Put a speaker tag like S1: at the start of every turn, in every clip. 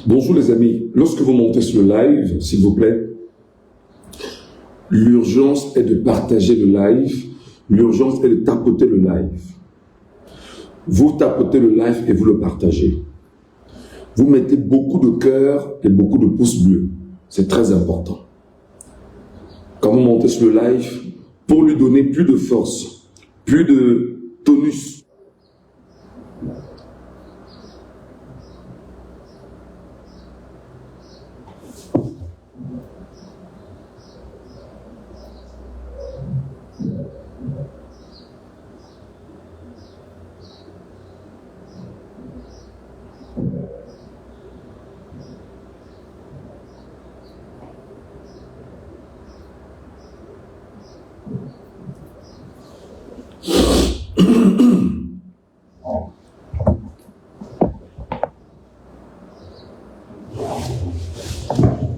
S1: Bonjour les amis, lorsque vous montez sur le live, s'il vous plaît, l'urgence est de partager le live, l'urgence est de tapoter le live. Vous tapotez le live et vous le partagez. Vous mettez beaucoup de cœur et beaucoup de pouces bleus, c'est très important. Quand vous montez sur le live, pour lui donner plus de force, plus de tonus,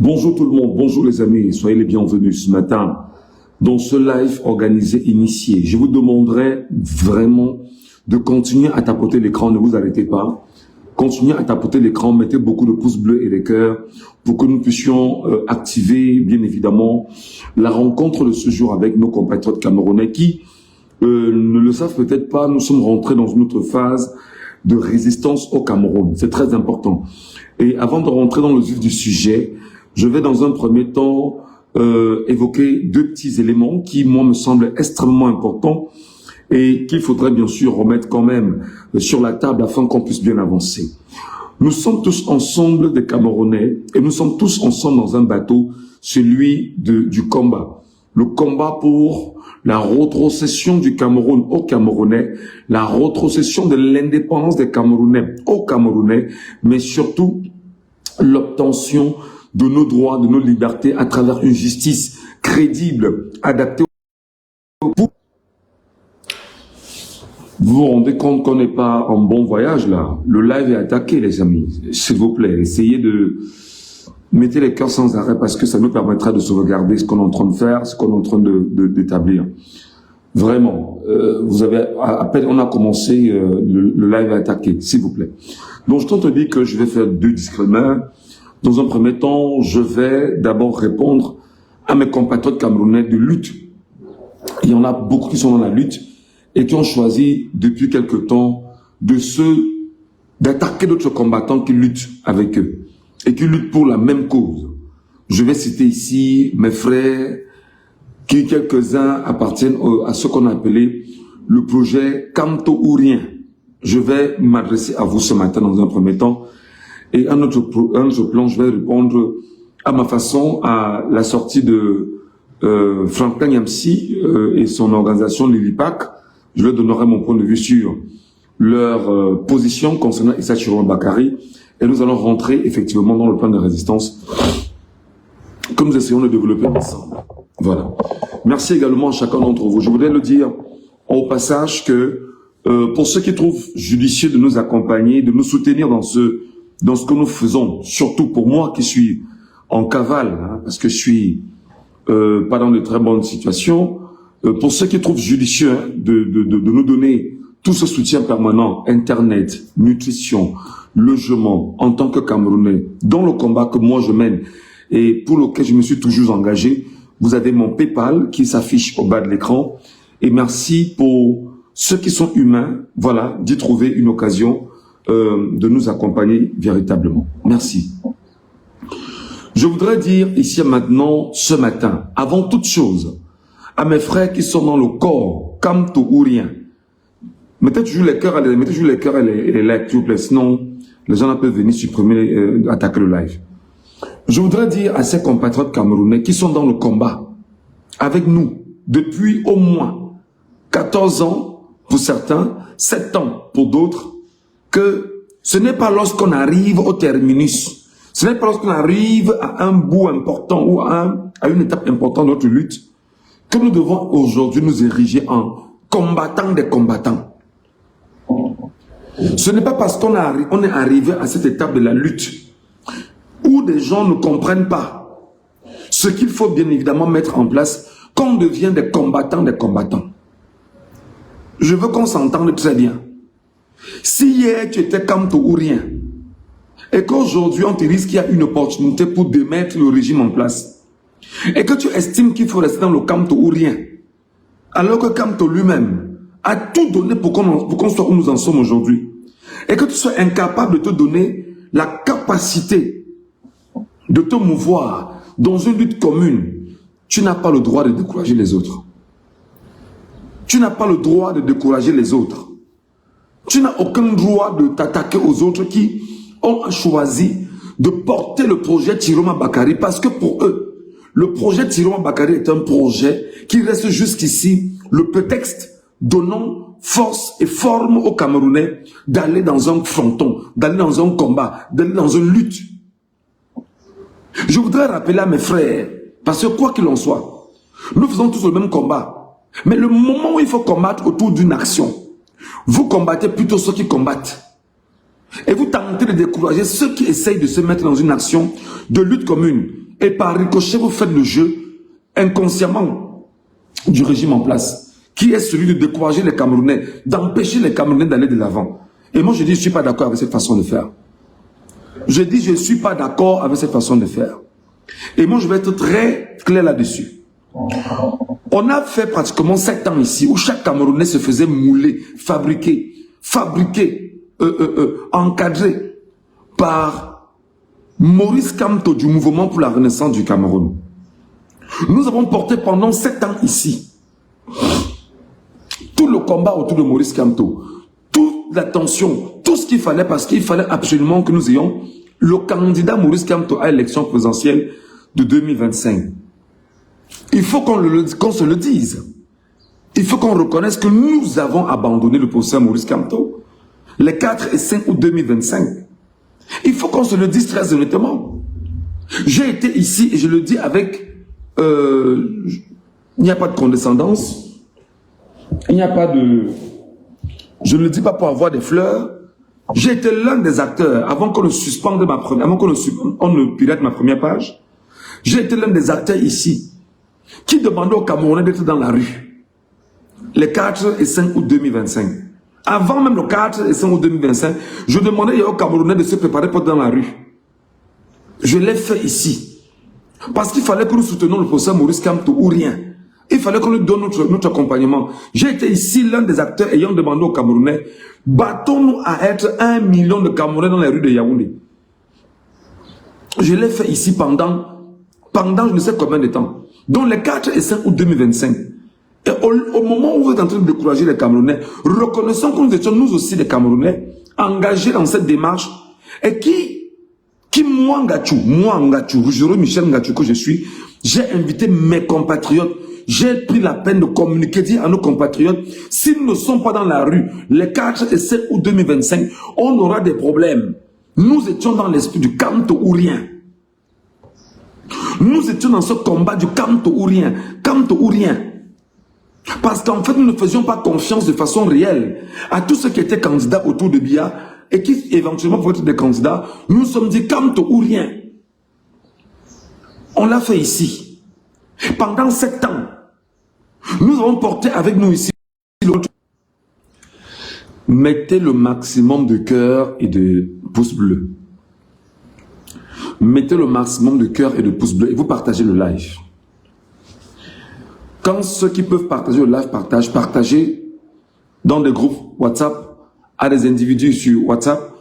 S1: bonjour tout le monde, bonjour les amis, soyez les bienvenus ce matin dans ce live organisé, initié. Je vous demanderai vraiment de continuer à tapoter l'écran, ne vous arrêtez pas. Continuez à tapoter l'écran, mettez beaucoup de pouces bleus et des cœurs pour que nous puissions activer, bien évidemment, la rencontre de ce jour avec nos compatriotes camerounais qui ne le savent peut-être pas. Nous sommes rentrés dans une autre phase de résistance au Cameroun. C'est très important. Et avant de rentrer dans le vif du sujet, je vais dans un premier temps évoquer deux petits éléments qui, moi, me semblent extrêmement importants et qu'il faudrait bien sûr remettre quand même sur la table afin qu'on puisse bien avancer. Nous sommes tous ensemble des Camerounais et nous sommes tous ensemble dans un bateau, celui du combat. Le combat pour la rétrocession du Cameroun aux Camerounais, la rétrocession de l'indépendance des Camerounais aux Camerounais, mais surtout l'obtention de nos droits, de nos libertés à travers une justice crédible, adaptée au pouvoir. Vous vous rendez compte qu'on n'est pas en bon voyage là. Le live est attaqué les amis. S'il vous plaît, essayez de mettre les cœurs sans arrêt parce que ça nous permettra de sauvegarder ce qu'on est en train de faire, ce qu'on est en train d'établir. Vraiment, vous avez à peine on a commencé, le live est attaqué, s'il vous plaît. Donc je tente de dire que je vais faire deux disclaimers. Dans un premier temps, je vais d'abord répondre à mes compatriotes camerounais de lutte. Il y en a beaucoup qui sont dans la lutte et qui ont choisi depuis quelque temps d'attaquer d'autres combattants qui luttent avec eux et qui luttent pour la même cause. Je vais citer ici mes frères qui, quelques-uns, appartiennent à ce qu'on a appelé le projet Camto ou Rien. Je vais m'adresser à vous ce matin dans un premier temps. Et un autre plan, je vais répondre à ma façon à la sortie de Franklin Yamsi et son organisation Lilipac. Je leur donnerai mon point de vue sur leur position concernant Issa Chiron Bakary. Et nous allons rentrer effectivement dans le plan de résistance que nous essayons de développer ensemble. Voilà. Merci également à chacun d'entre vous. Je voudrais le dire au passage que pour ceux qui trouvent judicieux de nous accompagner, de nous soutenir dans ce que nous faisons, surtout pour moi qui suis en cavale, hein, parce que je suis pas dans de très bonnes situations, pour ceux qui trouvent judicieux hein, de nous donner tout ce soutien permanent, Internet, nutrition, logement, en tant que Camerounais, dans le combat que moi je mène et pour lequel je me suis toujours engagé, vous avez mon PayPal qui s'affiche au bas de l'écran. Et merci pour ceux qui sont humains, voilà, d'y trouver une occasion de nous accompagner véritablement. Merci. Je voudrais dire ici maintenant, ce matin, avant toute chose, à mes frères qui sont dans le corps, Kamto ou rien. Mettez toujours les cœurs et les likes, s'il vous plaît. Sinon, les gens peuvent venir supprimer, attaquer le live. Je voudrais dire à ces compatriotes camerounais qui sont dans le combat avec nous depuis au moins 14 ans pour certains, 7 ans pour d'autres, que ce n'est pas lorsqu'on arrive au terminus, ce n'est pas lorsqu'on arrive à un bout important ou à une étape importante de notre lutte que nous devons aujourd'hui nous ériger en combattants des combattants. Ce n'est pas parce qu'on est arrivé à cette étape de la lutte où des gens ne comprennent pas ce qu'il faut bien évidemment mettre en place qu'on devient des combattants des combattants. Je veux qu'on s'entende très bien. Si hier tu étais Kamto ou rien, et qu'aujourd'hui on te dit qu'il y a une opportunité pour démettre le régime en place, et que tu estimes qu'il faut rester dans le Kamto ou rien, alors que Kamto lui-même a tout donné pour qu'on soit où nous en sommes aujourd'hui, et que tu sois incapable de te donner la capacité de te mouvoir dans une lutte commune, tu n'as pas le droit de décourager les autres. Tu n'as pas le droit de décourager les autres. Tu n'as aucun droit de t'attaquer aux autres qui ont choisi de porter le projet Tiroma Bakari parce que pour eux, le projet Tiroma Bakari est un projet qui reste jusqu'ici le prétexte donnant force et forme aux Camerounais d'aller dans un fronton, d'aller dans un combat, d'aller dans une lutte. Je voudrais rappeler à mes frères, parce que quoi qu'il en soit, nous faisons tous le même combat. Mais le moment où il faut combattre autour d'une action, vous combattez plutôt ceux qui combattent. Et vous tentez de décourager ceux qui essayent de se mettre dans une action de lutte commune. Et par ricochet, vous faites le jeu inconsciemment du régime en place, qui est celui de décourager les Camerounais, d'empêcher les Camerounais d'aller de l'avant. Et moi, je dis, je ne suis pas d'accord avec cette façon de faire. Je dis, je ne suis pas d'accord avec cette façon de faire. Et moi, je vais être très clair là-dessus. On a fait pratiquement 7 ans ici où chaque Camerounais se faisait mouler, fabriquer, encadré par Maurice Kamto du Mouvement pour la Renaissance du Cameroun. Nous avons porté pendant 7 ans ici tout le combat autour de Maurice Kamto, toute l'attention, tout ce qu'il fallait parce qu'il fallait absolument que nous ayons le candidat Maurice Kamto à l'élection présidentielle de 2025. Il faut qu'on se le dise. Il faut qu'on reconnaisse que nous avons abandonné le professeur Maurice Kamto les 4 et 5 août 2025. Il faut qu'on se le dise très honnêtement. J'ai été ici et je le dis avec... il n'y a pas de condescendance. Il n'y a pas de... Je ne le dis pas pour avoir des fleurs. J'ai été l'un des acteurs, avant qu'on ne suspende ma première... Avant qu'on ne pirate ma première page. J'ai été l'un des acteurs ici qui demandait aux Camerounais d'être dans la rue les 4 et 5 août 2025. Avant même le 4 et 5 août 2025, je demandais aux Camerounais de se préparer pour être dans la rue. Je l'ai fait ici. Parce qu'il fallait que nous soutenions le professeur Maurice Kamto ou rien. Il fallait qu'on nous donne notre accompagnement. J'ai été ici l'un des acteurs ayant demandé aux Camerounais, battons-nous à être 1 million de Camerounais dans les rues de Yaoundé. Je l'ai fait ici pendant je ne sais combien de temps. Donc les 4 et 5 août 2025. Et au moment où vous êtes en train de décourager les Camerounais, reconnaissons que nous étions nous aussi des Camerounais engagés dans cette démarche et moi Ngachou, Rugero Michel Ngachou que je suis, j'ai invité mes compatriotes, j'ai pris la peine de communiquer, dire à nos compatriotes, s'ils ne sont pas dans la rue, les 4 et 5 août 2025, on aura des problèmes. Nous étions dans l'esprit du Kamto ou rien. Nous étions dans ce combat du Kamto ou rien. Kamto ou rien. Parce qu'en fait, nous ne faisions pas confiance de façon réelle à tous ceux qui étaient candidats autour de Biya et qui éventuellement pouvaient être des candidats. Nous nous sommes dit Kamto ou rien. On l'a fait ici. Pendant 7 ans, nous avons porté avec nous ici. Mettez le maximum de cœur et de pouces bleus. Mettez le maximum de cœur et de pouces bleus et vous partagez le live. Quand ceux qui peuvent partager le live partagez dans des groupes WhatsApp à des individus sur WhatsApp.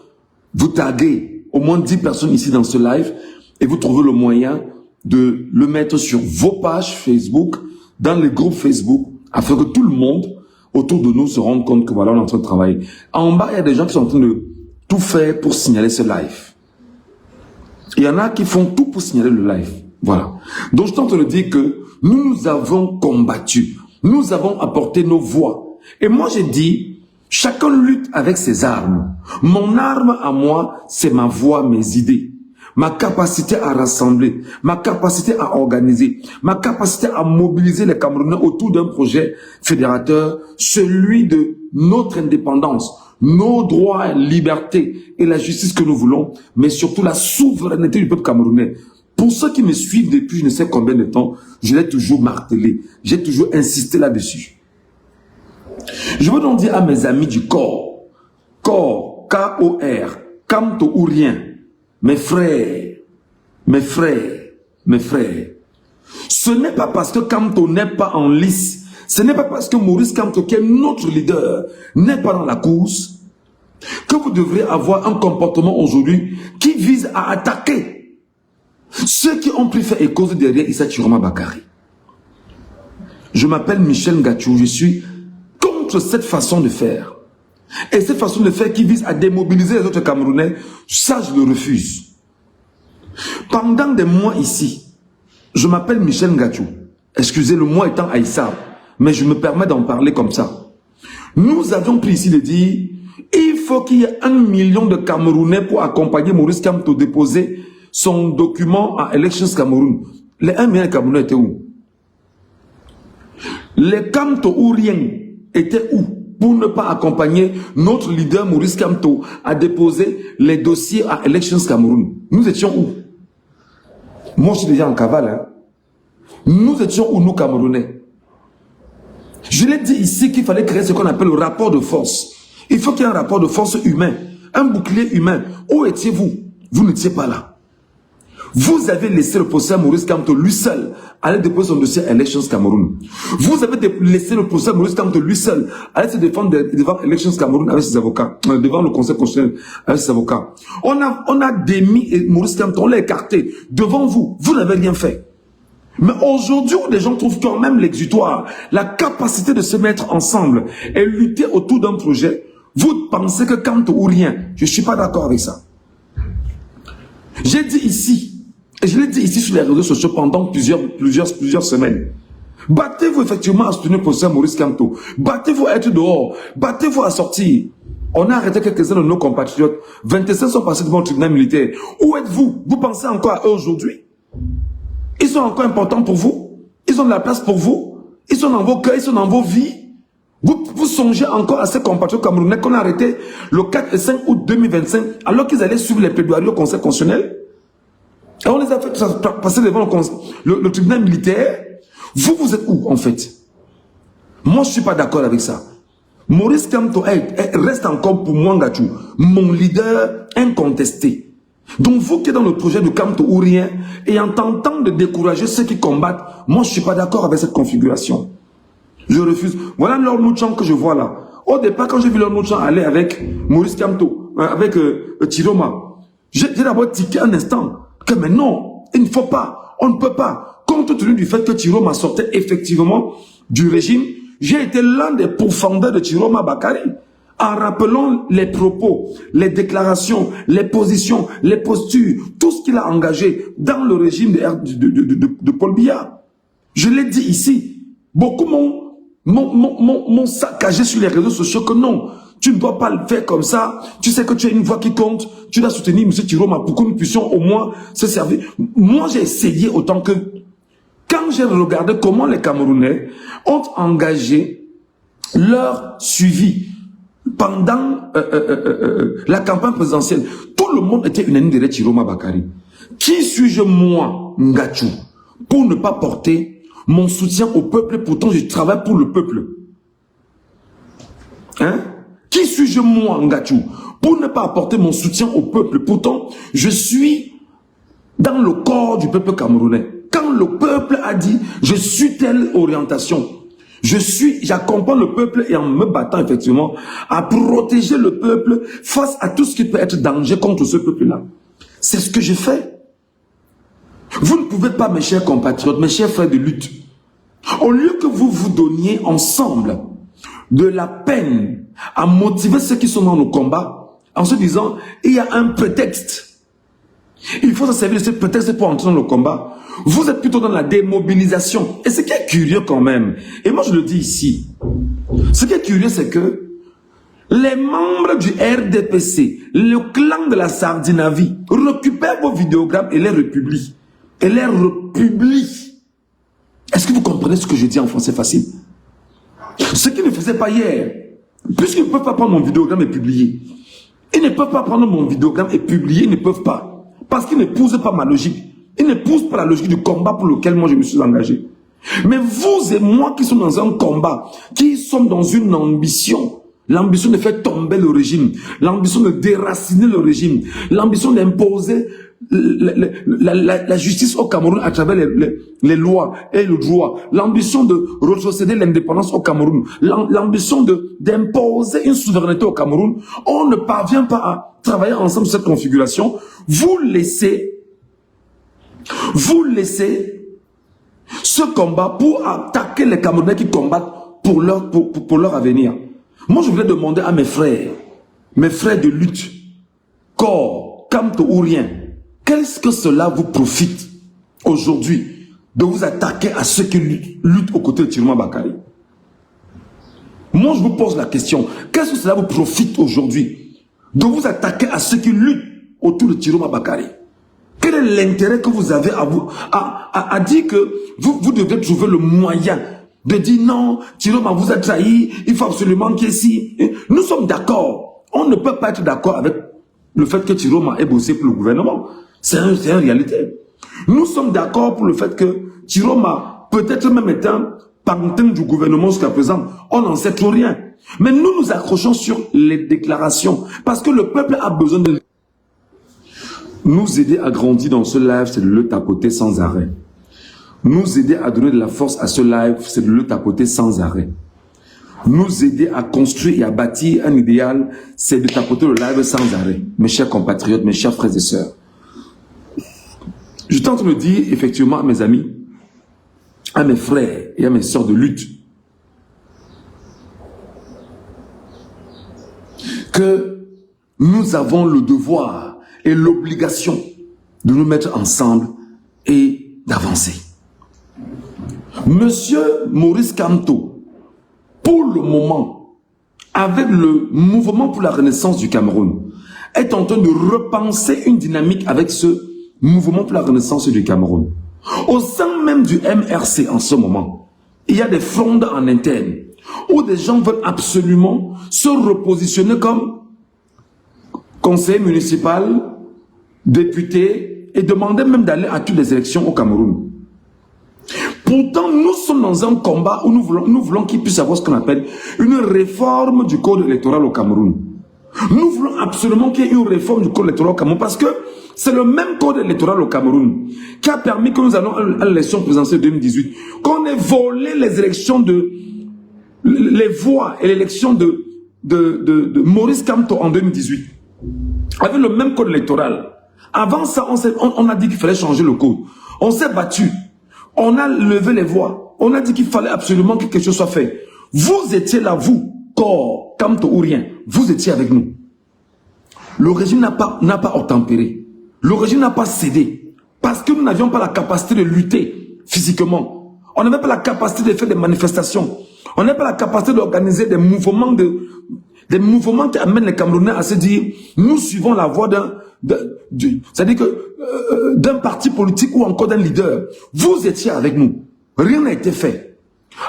S1: Vous taguez au moins 10 personnes ici dans ce live et vous trouvez le moyen de le mettre sur vos pages Facebook, dans les groupes Facebook, afin que tout le monde autour de nous se rende compte que voilà, on est en train de travailler. En bas, il y a des gens qui sont en train de tout faire pour signaler ce live. Il y en a qui font tout pour signaler le live. Voilà. Donc, je tente de dire que nous avons combattu. Nous avons apporté nos voix. Et moi, j'ai dit, chacun lutte avec ses armes. Mon arme à moi, c'est ma voix, mes idées. Ma capacité à rassembler, ma capacité à organiser, ma capacité à mobiliser les Camerounais autour d'un projet fédérateur, celui de notre indépendance, nos droits, libertés et la justice que nous voulons, mais surtout la souveraineté du peuple camerounais. Pour ceux qui me suivent depuis je ne sais combien de temps, je l'ai toujours martelé, j'ai toujours insisté là-dessus. Je veux donc dire à mes amis du corps, K-O-R, Kamto ou rien, mes frères, mes frères, mes frères, ce n'est pas parce que Kamto n'est pas en lice, ce n'est pas parce que Maurice Kamto, qui est notre leader, n'est pas dans la course, que vous devrez avoir un comportement aujourd'hui qui vise à attaquer ceux qui ont pris fait et cause derrière Issa Chiroma Bakary. Je m'appelle Michel Ngachou, je suis contre cette façon de faire. Et cette façon de faire qui vise à démobiliser les autres Camerounais, ça je le refuse. Pendant des mois ici, je m'appelle Michel Ngachou. Excusez le moi étant Aïssa, mais je me permets d'en parler comme ça. Nous avions pris ici de dire, il faut qu'il y ait 1 million de Camerounais pour accompagner Maurice Kamto déposer son document à Elections Cameroun. Les 1 million de Camerounais étaient où? Les Kamto ou rien étaient où pour ne pas accompagner notre leader Maurice Kamto à déposer les dossiers à Elections Cameroun? Nous étions où? Moi, je suis déjà en cavale. Hein? Nous étions où, nous, Camerounais? Je l'ai dit ici qu'il fallait créer ce qu'on appelle le rapport de force. Il faut qu'il y ait un rapport de force humain, un bouclier humain. Où étiez-vous? Vous n'étiez pas là. Vous avez laissé le procès Maurice Kamto lui seul aller déposer son dossier à Elections Cameroun. Vous avez laissé le procès Maurice Kamto lui seul aller se défendre devant Elections Cameroun avec ses avocats, devant le Conseil constitutionnel avec ses avocats. On a démis Maurice Kamto, on l'a écarté devant vous. Vous n'avez rien fait. Mais aujourd'hui, où les gens trouvent quand même l'exutoire, la capacité de se mettre ensemble et lutter autour d'un projet, vous pensez que Kamto ou rien, je ne suis pas d'accord avec ça. J'ai dit ici, et je l'ai dit ici sur les réseaux sociaux pendant plusieurs semaines. Battez-vous effectivement à soutenir le professeur Maurice Kamto. Battez-vous à être dehors. Battez-vous à sortir. On a arrêté quelques-uns de nos compatriotes. 25 sont passés devant le tribunal militaire. Où êtes-vous? Vous pensez encore à eux aujourd'hui? Ils sont encore importants pour vous? Ils ont de la place pour vous? Ils sont dans vos cœurs, ils sont dans vos vies? Vous songez encore à ces compatriotes camerounais qu'on a arrêtés le 4 et 5 août 2025 alors qu'ils allaient suivre les plaidoiries au Conseil constitutionnel? Et on les a fait passer devant le tribunal militaire. Vous êtes où en fait? Moi je ne suis pas d'accord avec ça. Maurice Kamto reste encore pour moi Ngachou, mon leader incontesté. Donc vous qui êtes dans le projet de Kamto ou rien et en tentant de décourager ceux qui combattent, moi je ne suis pas d'accord avec cette configuration. Je refuse. Voilà Lord Mouchan que je vois là. Au départ, quand j'ai vu Lord Mouchan aller avec Maurice Kamto, avec Chiroma, j'ai d'abord tiqué un instant que mais non, il ne faut pas, on ne peut pas. Compte tenu du fait que Chiroma sortait effectivement du régime, j'ai été l'un des pourfendeurs de Chiroma Bakary en rappelant les propos, les déclarations, les positions, les postures, tout ce qu'il a engagé dans le régime de Paul Biya. Je l'ai dit ici. Beaucoup m'ont saccagé sur les réseaux sociaux que non, tu ne dois pas le faire comme ça. Tu sais que tu as une voix qui compte. Tu dois soutenir M. Chiroma pour que nous puissions au moins se servir. Moi, j'ai essayé autant que... Quand j'ai regardé comment les Camerounais ont engagé leur suivi pendant la campagne présidentielle, tout le monde était unanime derrière Chiroma Bakary. Qui suis-je, moi, Ngachou, pour ne pas porter mon soutien au peuple? Pourtant, je travaille pour le peuple. Hein? Qui suis-je, moi, Ngachou, pour ne pas apporter mon soutien au peuple? Pourtant, je suis dans le corps du peuple camerounais. Quand le peuple a dit, je suis telle orientation, j'accompagne le peuple et en me battant effectivement à protéger le peuple face à tout ce qui peut être danger contre ce peuple-là. C'est ce que j'ai fait. Vous ne pouvez pas, mes chers compatriotes, mes chers frères de lutte, Au lieu que vous vous donniez ensemble de la peine à motiver ceux qui sont dans nos combats, en se disant, il y a un prétexte. Il faut se servir de ce prétexte pour entrer dans le combat. Vous êtes plutôt dans la démobilisation. Et ce qui est curieux quand même, et moi je le dis ici, ce qui est curieux c'est que les membres du RDPC, le clan de la Sardinavie, récupèrent vos vidéogrammes et les republient. Est-ce que vous comprenez ce que je dis en français facile? Ce qu'ils ne faisaient pas hier, puisqu'ils ne peuvent pas prendre mon vidéogramme et publier. Ils ne peuvent pas prendre mon vidéogramme et publier, ils ne peuvent pas. Parce qu'ils n'épousent pas ma logique. Ils n'épousent pas la logique du combat pour lequel moi je me suis engagé. Mais vous et moi qui sommes dans un combat, qui sommes dans une ambition, l'ambition de faire tomber le régime, l'ambition de déraciner le régime, l'ambition d'imposer la justice au Cameroun à travers les lois et le droit, l'ambition de retrocéder l'indépendance au Cameroun, l'ambition d'imposer une souveraineté au Cameroun, on ne parvient pas à travailler ensemble sur cette configuration. Vous laissez ce combat pour attaquer les Camerounais qui combattent pour leur avenir. Moi, je voulais demander à mes frères de lutte, corps, Kamto ou rien, qu'est-ce que cela vous profite aujourd'hui de vous attaquer à ceux qui luttent aux côtés de Tiroma Bakary? Moi, je vous pose la question, qu'est-ce que cela vous profite aujourd'hui de vous attaquer à ceux qui luttent autour de Tiroma Bakary? Quel est l'intérêt que vous avez à dire que vous devez trouver le moyen de dire non, Tiroma vous a trahi, il faut absolument qu'il y ait si. Nous sommes d'accord. On ne peut pas être d'accord avec le fait que Tiroma ait bossé pour le gouvernement. C'est une réalité. Nous sommes d'accord pour le fait que Tiroma, peut-être même étant pantin du gouvernement jusqu'à présent, on n'en sait trop rien. Mais nous nous accrochons sur les déclarations parce que le peuple a besoin de nous aider à grandir dans ce live, c'est de le tapoter sans arrêt. Nous aider à donner de la force à ce live, c'est de le tapoter sans arrêt. Nous aider à construire et à bâtir un idéal, c'est de tapoter le live sans arrêt. Mes chers compatriotes, mes chers frères et sœurs. Je tente de me dire, effectivement, à mes amis, à mes frères et à mes sœurs de lutte, que nous avons le devoir et l'obligation de nous mettre ensemble et d'avancer. Monsieur Maurice Kamto, pour le moment, avec le mouvement pour la renaissance du Cameroun, est en train de repenser une dynamique avec ce mouvement pour la renaissance du Cameroun. Au sein même du MRC en ce moment, il y a des frondes en interne où des gens veulent absolument se repositionner comme conseiller municipal, député et demander même d'aller à toutes les élections au Cameroun. Pourtant, nous sommes dans un combat où nous voulons qu'il puisse y avoir ce qu'on appelle une réforme du code électoral au Cameroun. Nous voulons absolument qu'il y ait une réforme du code électoral au Cameroun parce que c'est le même code électoral au Cameroun qui a permis que nous allons à l'élection présidentielle 2018, qu'on ait volé les élections les voix et l'élection de Maurice Kamto en 2018. Avec le même code électoral. Avant ça, on a dit qu'il fallait changer le code. On s'est battu. On a levé les voix. On a dit qu'il fallait absolument que quelque chose soit fait. Vous étiez là, vous, corps, Kamto ou rien. Vous étiez avec nous. Le régime n'a pas obtempéré. Le régime n'a pas cédé. Parce que nous n'avions pas la capacité de lutter physiquement. On n'avait pas la capacité de faire des manifestations. On n'avait pas la capacité d'organiser des mouvements qui amènent les Camerounais à se dire, nous suivons la voie c'est-à-dire que d'un parti politique ou encore d'un leader. Vous étiez avec nous. Rien n'a été fait.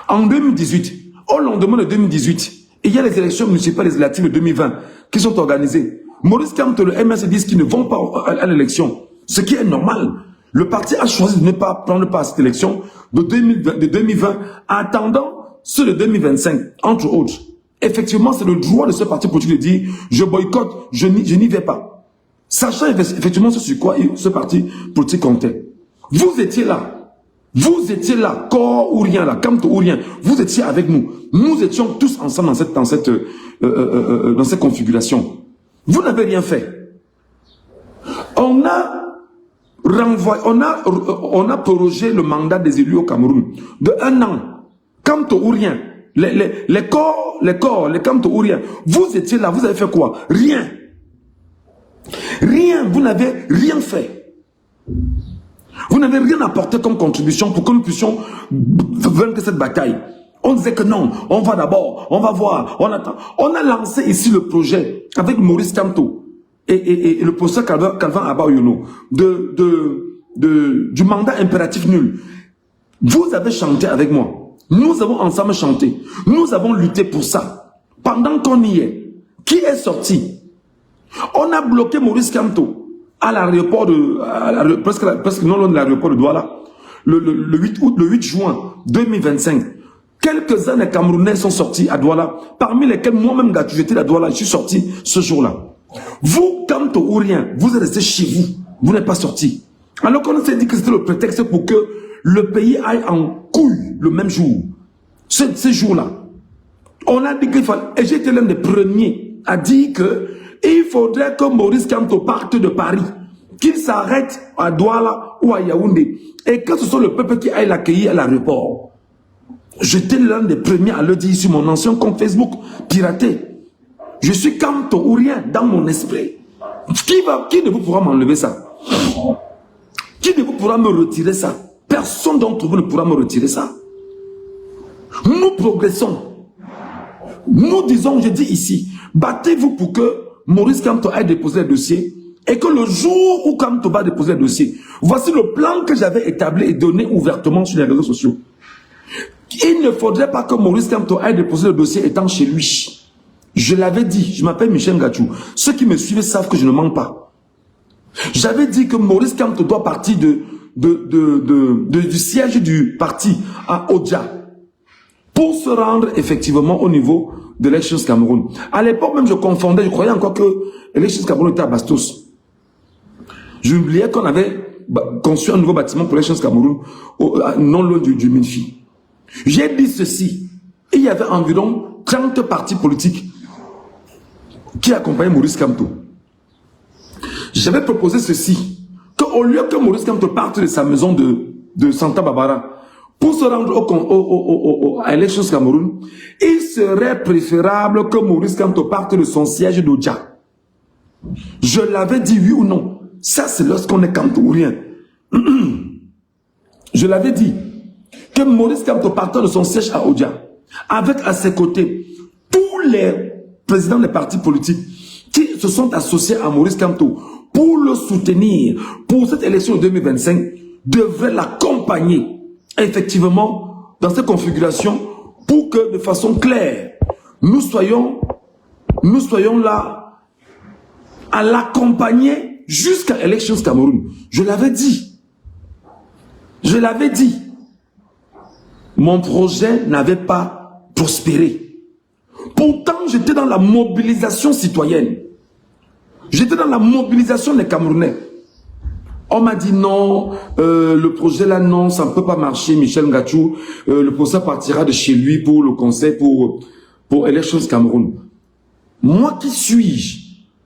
S1: En 2018, au lendemain de 2018, il y a les élections municipales et législatives de 2020 qui sont organisées. Maurice Kamto et le MRC disent qu'ils ne vont pas à l'élection. Ce qui est normal. Le parti a choisi de ne pas prendre part à cette élection de 2020, attendant ceux de 2025, entre autres. Effectivement, c'est le droit de ce parti politique de dire « je boycotte, je n'y vais pas ». Sachant effectivement ce sur quoi ce parti politique comptait. Vous étiez là. Vous étiez là, corps ou rien, là, Kamto ou rien. Vous étiez avec nous. Nous étions tous ensemble dans cette configuration. Vous n'avez rien fait. On a on a prorogé le mandat des élus au Cameroun de 1 an. Quant aux Ouriens, les corps, quant aux Ouriens, vous étiez là, vous avez fait quoi? Rien. Rien, vous n'avez rien fait. Vous n'avez rien apporté comme contribution pour que nous puissions vaincre cette bataille. On disait que non, on va d'abord, on va voir, on attend. On a lancé ici le projet avec Maurice Kamto et le professeur Calvin Abayono du mandat impératif nul. Vous avez chanté avec moi. Nous avons ensemble chanté. Nous avons lutté pour ça. Pendant qu'on y est, qui est sorti? On a bloqué Maurice Kamto à l'aéroport presque non loin de l'aéroport de Douala, le 8 juin 2025. Quelques-uns des Camerounais sont sortis à Douala, parmi lesquels moi-même, Gatou, j'étais à Douala, je suis sorti ce jour-là. Vous, Kamto ou rien, vous êtes restés chez vous, vous n'êtes pas sortis. Alors qu'on s'est dit que c'était le prétexte pour que le pays aille en couille le même jour. Ce jour-là, on a dit qu'il fallait, et j'étais l'un des premiers à dire que il faudrait que Maurice Kamto parte de Paris, qu'il s'arrête à Douala ou à Yaoundé, et que ce soit le peuple qui aille l'accueillir à l'aéroport. J'étais l'un des premiers à le dire sur mon ancien compte Facebook piraté. Je suis Kamto ou rien dans mon esprit. Qui ne vous pourra m'enlever ça? Qui ne vous pourra me retirer ça? Personne d'entre vous ne pourra me retirer ça. Nous progressons. Nous disons, je dis ici, battez-vous pour que Maurice Kamto aille déposer le dossier et que le jour où Kamto va déposer le dossier, voici le plan que j'avais établi et donné ouvertement sur les réseaux sociaux. Il ne faudrait pas que Maurice Kamto aille déposer le dossier étant chez lui. Je l'avais dit, je m'appelle Michel Gachou. Ceux qui me suivent savent que je ne mens pas. J'avais dit que Maurice Kamto doit partir du siège du parti à Odja pour se rendre effectivement au niveau de l'Elections Cameroun. À l'époque même, je confondais, je croyais encore que l'Elections Cameroun était à Bastos. J'oubliais qu'on avait conçu un nouveau bâtiment pour l'Elections Cameroun non loin du Minfi. J'ai dit ceci. Il y avait environ 30 partis politiques qui accompagnaient Maurice Kamto. J'avais proposé ceci, qu'au lieu que Maurice Kamto parte de sa maison de Santa Barbara pour se rendre à l'Elections Cameroun, il serait préférable que Maurice Kamto parte de son siège d'Odja. Je l'avais dit oui ou non. Ça, c'est lorsqu'on est Kamto ou rien. Je l'avais dit que Maurice Kamto partant de son siège à Odja, avec à ses côtés tous les présidents des partis politiques qui se sont associés à Maurice Kamto pour le soutenir pour cette élection de 2025, devraient l'accompagner effectivement dans cette configuration pour que de façon claire, nous soyons là à l'accompagner jusqu'à l'élection Cameroun. Je l'avais dit. Je l'avais dit. Mon projet n'avait pas prospéré. Pourtant, j'étais dans la mobilisation citoyenne. J'étais dans la mobilisation des Camerounais. On m'a dit non, le projet là, non, ça ne peut pas marcher, Michel Ngachou. Le professeur partira de chez lui pour le conseil, pour Elections Cameroun. Moi, qui suis-je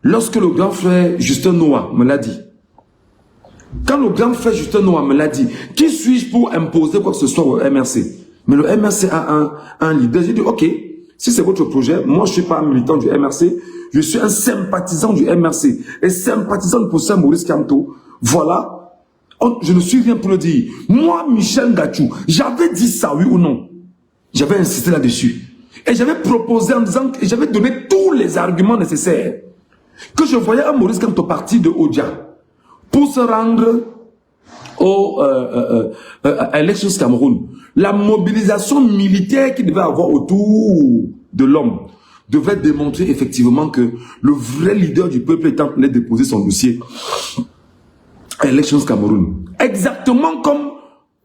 S1: lorsque le grand frère Justin Noah me l'a dit? Quand le grand frère Justin Noah me l'a dit, qui suis-je pour imposer quoi que ce soit au MRC? Mais le MRC a un leader. J'ai dit, ok, si c'est votre projet, moi je ne suis pas un militant du MRC, je suis un sympathisant du MRC et sympathisant du professeur Maurice Kamto. Voilà, je ne suis rien pour le dire. Moi, Michel Ngachou, j'avais dit ça, oui ou non? J'avais insisté là-dessus. Et j'avais proposé en disant, et j'avais donné tous les arguments nécessaires, que je voyais un Maurice Kamto parti de Odja pour se rendre à l'Elections Cameroun. La mobilisation militaire qu'il devait avoir autour de l'homme devrait démontrer effectivement que le vrai leader du peuple est en train de déposer son dossier à l'Elections Cameroun. Exactement comme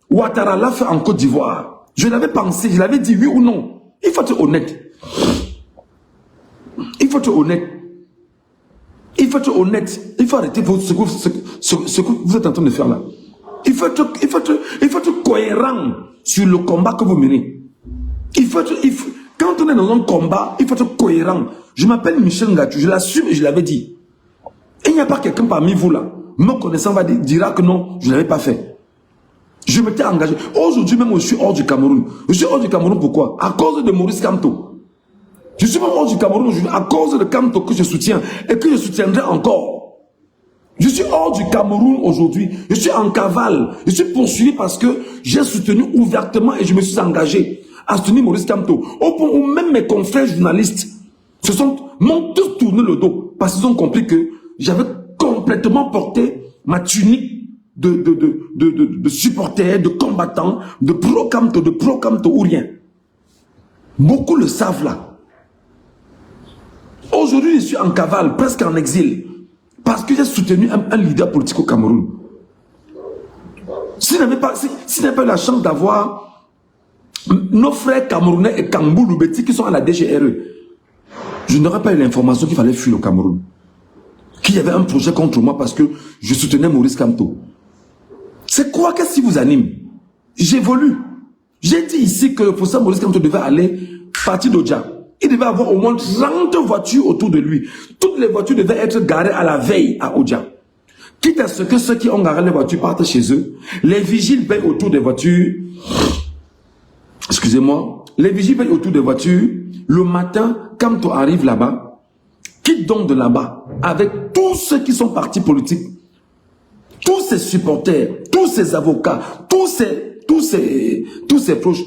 S1: Ouattara l'a fait en Côte d'Ivoire. Je l'avais pensé, je l'avais dit oui ou non. Il faut être honnête. Il faut être honnête. Il faut être honnête. Il faut arrêter ce que vous êtes en train de faire là. Il faut être cohérent sur le combat que vous menez. Quand on est dans un combat, il faut être cohérent. Je m'appelle Michel Ngachou, je l'assume et je l'avais dit. Il n'y a pas quelqu'un parmi vous là. me connaissant dira que non, je ne l'avais pas fait. Je m'étais engagé. Aujourd'hui même, je suis hors du Cameroun. Je suis hors du Cameroun pourquoi? À cause de Maurice Kamto. Je suis même hors du Cameroun aujourd'hui à cause de Kamto que je soutiens et que je soutiendrai encore. Je suis hors du Cameroun aujourd'hui. Je suis en cavale. Je suis poursuivi parce que j'ai soutenu ouvertement et je me suis engagé à soutenir Maurice Kamto. Au point où même mes confrères journalistes m'ont tous tourné le dos parce qu'ils ont compris que j'avais complètement porté ma tunique de supporters, de combattants, de pro-Kamto ou rien. Beaucoup le savent là. Aujourd'hui, je suis en cavale, presque en exil, parce que j'ai soutenu un leader politique au Cameroun. Si je n'avais pas eu la chance d'avoir nos frères camerounais et Kambou Loubeti qui sont à la DGRE, je n'aurais pas eu l'information qu'il fallait fuir au Cameroun. Qu'il y avait un projet contre moi parce que je soutenais Maurice Kamto. C'est quoi? Qu'est-ce qui vous anime? J'évolue. J'ai dit ici que pour ça, Maurice Kamto devait aller partir d'Odja. Il devait avoir au moins 30 voitures autour de lui. Toutes les voitures devaient être garées à la veille à Odja. Quitte à ce que ceux qui ont garé les voitures partent chez eux, les vigiles veillent autour des voitures. Excusez-moi. Les vigiles veillent autour des voitures. Le matin, Kamto arrive là-bas, quitte donc de là-bas, avec tous ceux qui sont partis politiques, tous ses supporters, tous ses avocats, tous ses proches,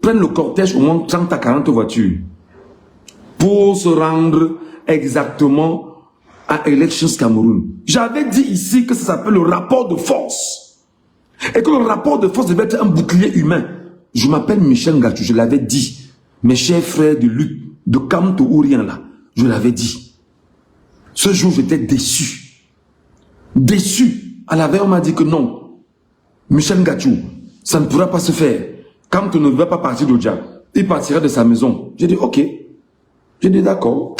S1: prennent le cortège au moins 30 à 40 voitures pour se rendre exactement à Elections Cameroun. J'avais dit ici que ça s'appelle le rapport de force et que le rapport de force devait être un bouclier humain. Je m'appelle Michel Ngatou, je l'avais dit. Mes chers frères de lutte, de Kamto ou rien là, je l'avais dit. Ce jour, j'étais déçu. Déçu. À la veille, on m'a dit que non. Michel Ngatou, ça ne pourra pas se faire. Kamto ne va pas partir d'Odja. Il partira de sa maison. J'ai dit, ok. J'ai dit, d'accord.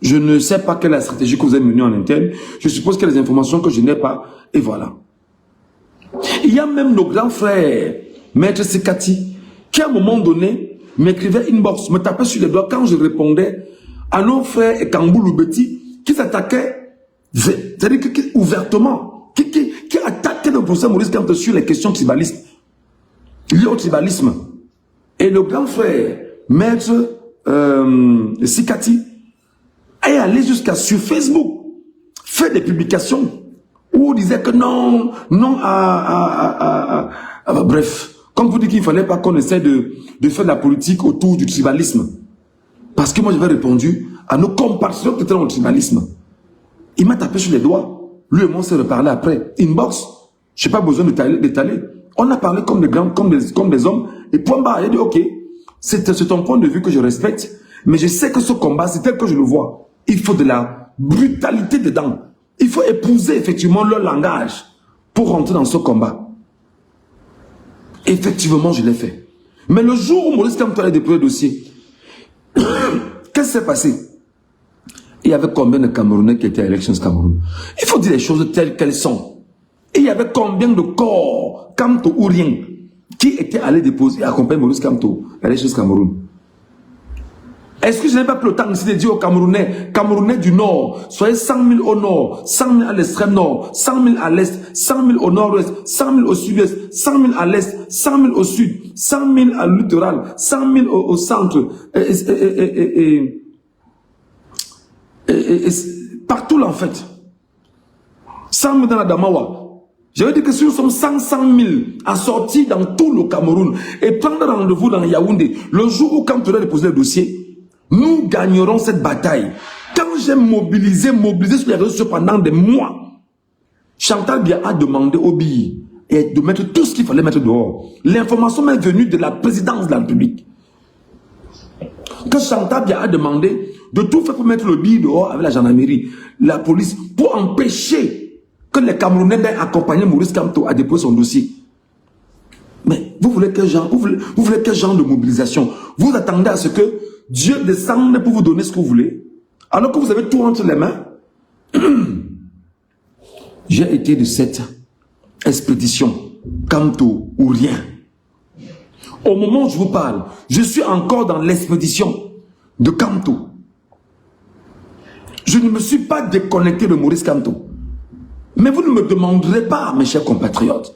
S1: Je ne sais pas quelle est la stratégie que vous avez menée en interne. Je suppose qu'il y a des informations que je n'ai pas. Et voilà. Il y a même nos grands frères, Maître Sekati, qui à un moment donné m'écrivait inbox, me tapait sur les doigts quand je répondais à nos frères et Kambou Loubeti qui s'attaquaient, c'est-à-dire ouvertement, qui attaquaient le professeur Maurice Kamto sur les questions tribalistes, liées au tribalisme. Et le grand frère, Maître Sikati, est allé jusqu'à sur Facebook, fait des publications où on disait que non, bref, comme vous dites qu'il ne fallait pas qu'on essaie de faire de la politique autour du tribalisme. Parce que moi j'avais répondu à nos compatriotes qui étaient dans le tribalisme. Il m'a tapé sur les doigts. Lui et moi on s'est reparlé après. Inbox, je n'ai pas besoin d'étaler. On a parlé comme des grands, comme des hommes. Et point barre, il a dit ok, c'est ton point de vue que je respecte, mais je sais que ce combat, c'est tel que je le vois. Il faut de la brutalité dedans. Il faut épouser effectivement leur langage pour rentrer dans ce combat. Effectivement, je l'ai fait. Mais le jour où Maurice Kamto a déployé le dossier, qu'est-ce qui s'est passé? Il y avait combien de Camerounais qui étaient à Elections Cameroun? Il faut dire les choses telles qu'elles sont. Et il y avait combien de corps, Kamto ou rien, qui étaient allés déposer, accompagner Maurice Kamto à Elections Cameroun? Est-ce que je n'ai pas pris le temps ici de dire aux Camerounais du Nord, soyez 100 000 au Nord, 100 000 à l'extrême Nord, 100 000 à l'Est, 100 000 au Nord-Ouest, 100 000 au Sud-Est, 100 000 à l'Est, 100 000 au Sud, 100 000 à littoral, 100 000 au Centre, partout là en fait. 100 000 dans la Damawa. J'avais dit que si nous sommes 100 000 à sortir dans tout le Cameroun et prendre rendez-vous dans Yaoundé, le jour où quand tu auras déposé le dossier, nous gagnerons cette bataille. Quand j'ai mobilisé sur les réseaux sociaux pendant des mois, Chantal Biya a demandé au BI de mettre tout ce qu'il fallait mettre dehors. L'information m'est venue de la présidence de la République. Que Chantal Biya a demandé de tout faire pour mettre le BI dehors avec la gendarmerie, la police, pour empêcher que les Camerounais n'aient accompagné Maurice Kamto à déposer son dossier. Mais vous voulez quel genre, vous voulez quel genre de mobilisation? Vous attendez à ce que Dieu descende pour vous donner ce que vous voulez, alors que vous avez tout entre les mains. J'ai été de cette expédition, Kamto ou rien. Au moment où je vous parle, je suis encore dans l'expédition de Kamto. Je ne me suis pas déconnecté de Maurice Kamto. Mais vous ne me demanderez pas, mes chers compatriotes,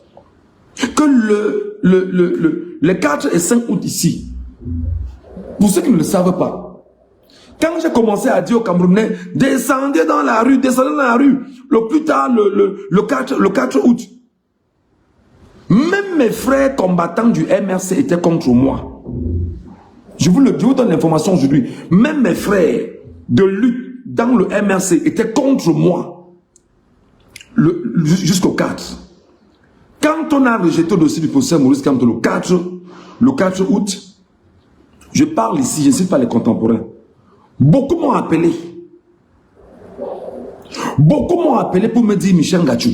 S1: que les 4 et 5 août ici, pour ceux qui ne le savent pas, quand j'ai commencé à dire aux Camerounais, descendez dans la rue, le plus tard, le 4 août, même mes frères combattants du MRC étaient contre moi. Je vous donne l'information aujourd'hui. Même mes frères de lutte dans le MRC étaient contre moi jusqu'au 4. Quand on a rejeté le dossier du professeur Maurice Kamto le 4 août, je parle ici, je ne cite pas les contemporains. Beaucoup m'ont appelé. Beaucoup m'ont appelé pour me dire, Michel Ngachou,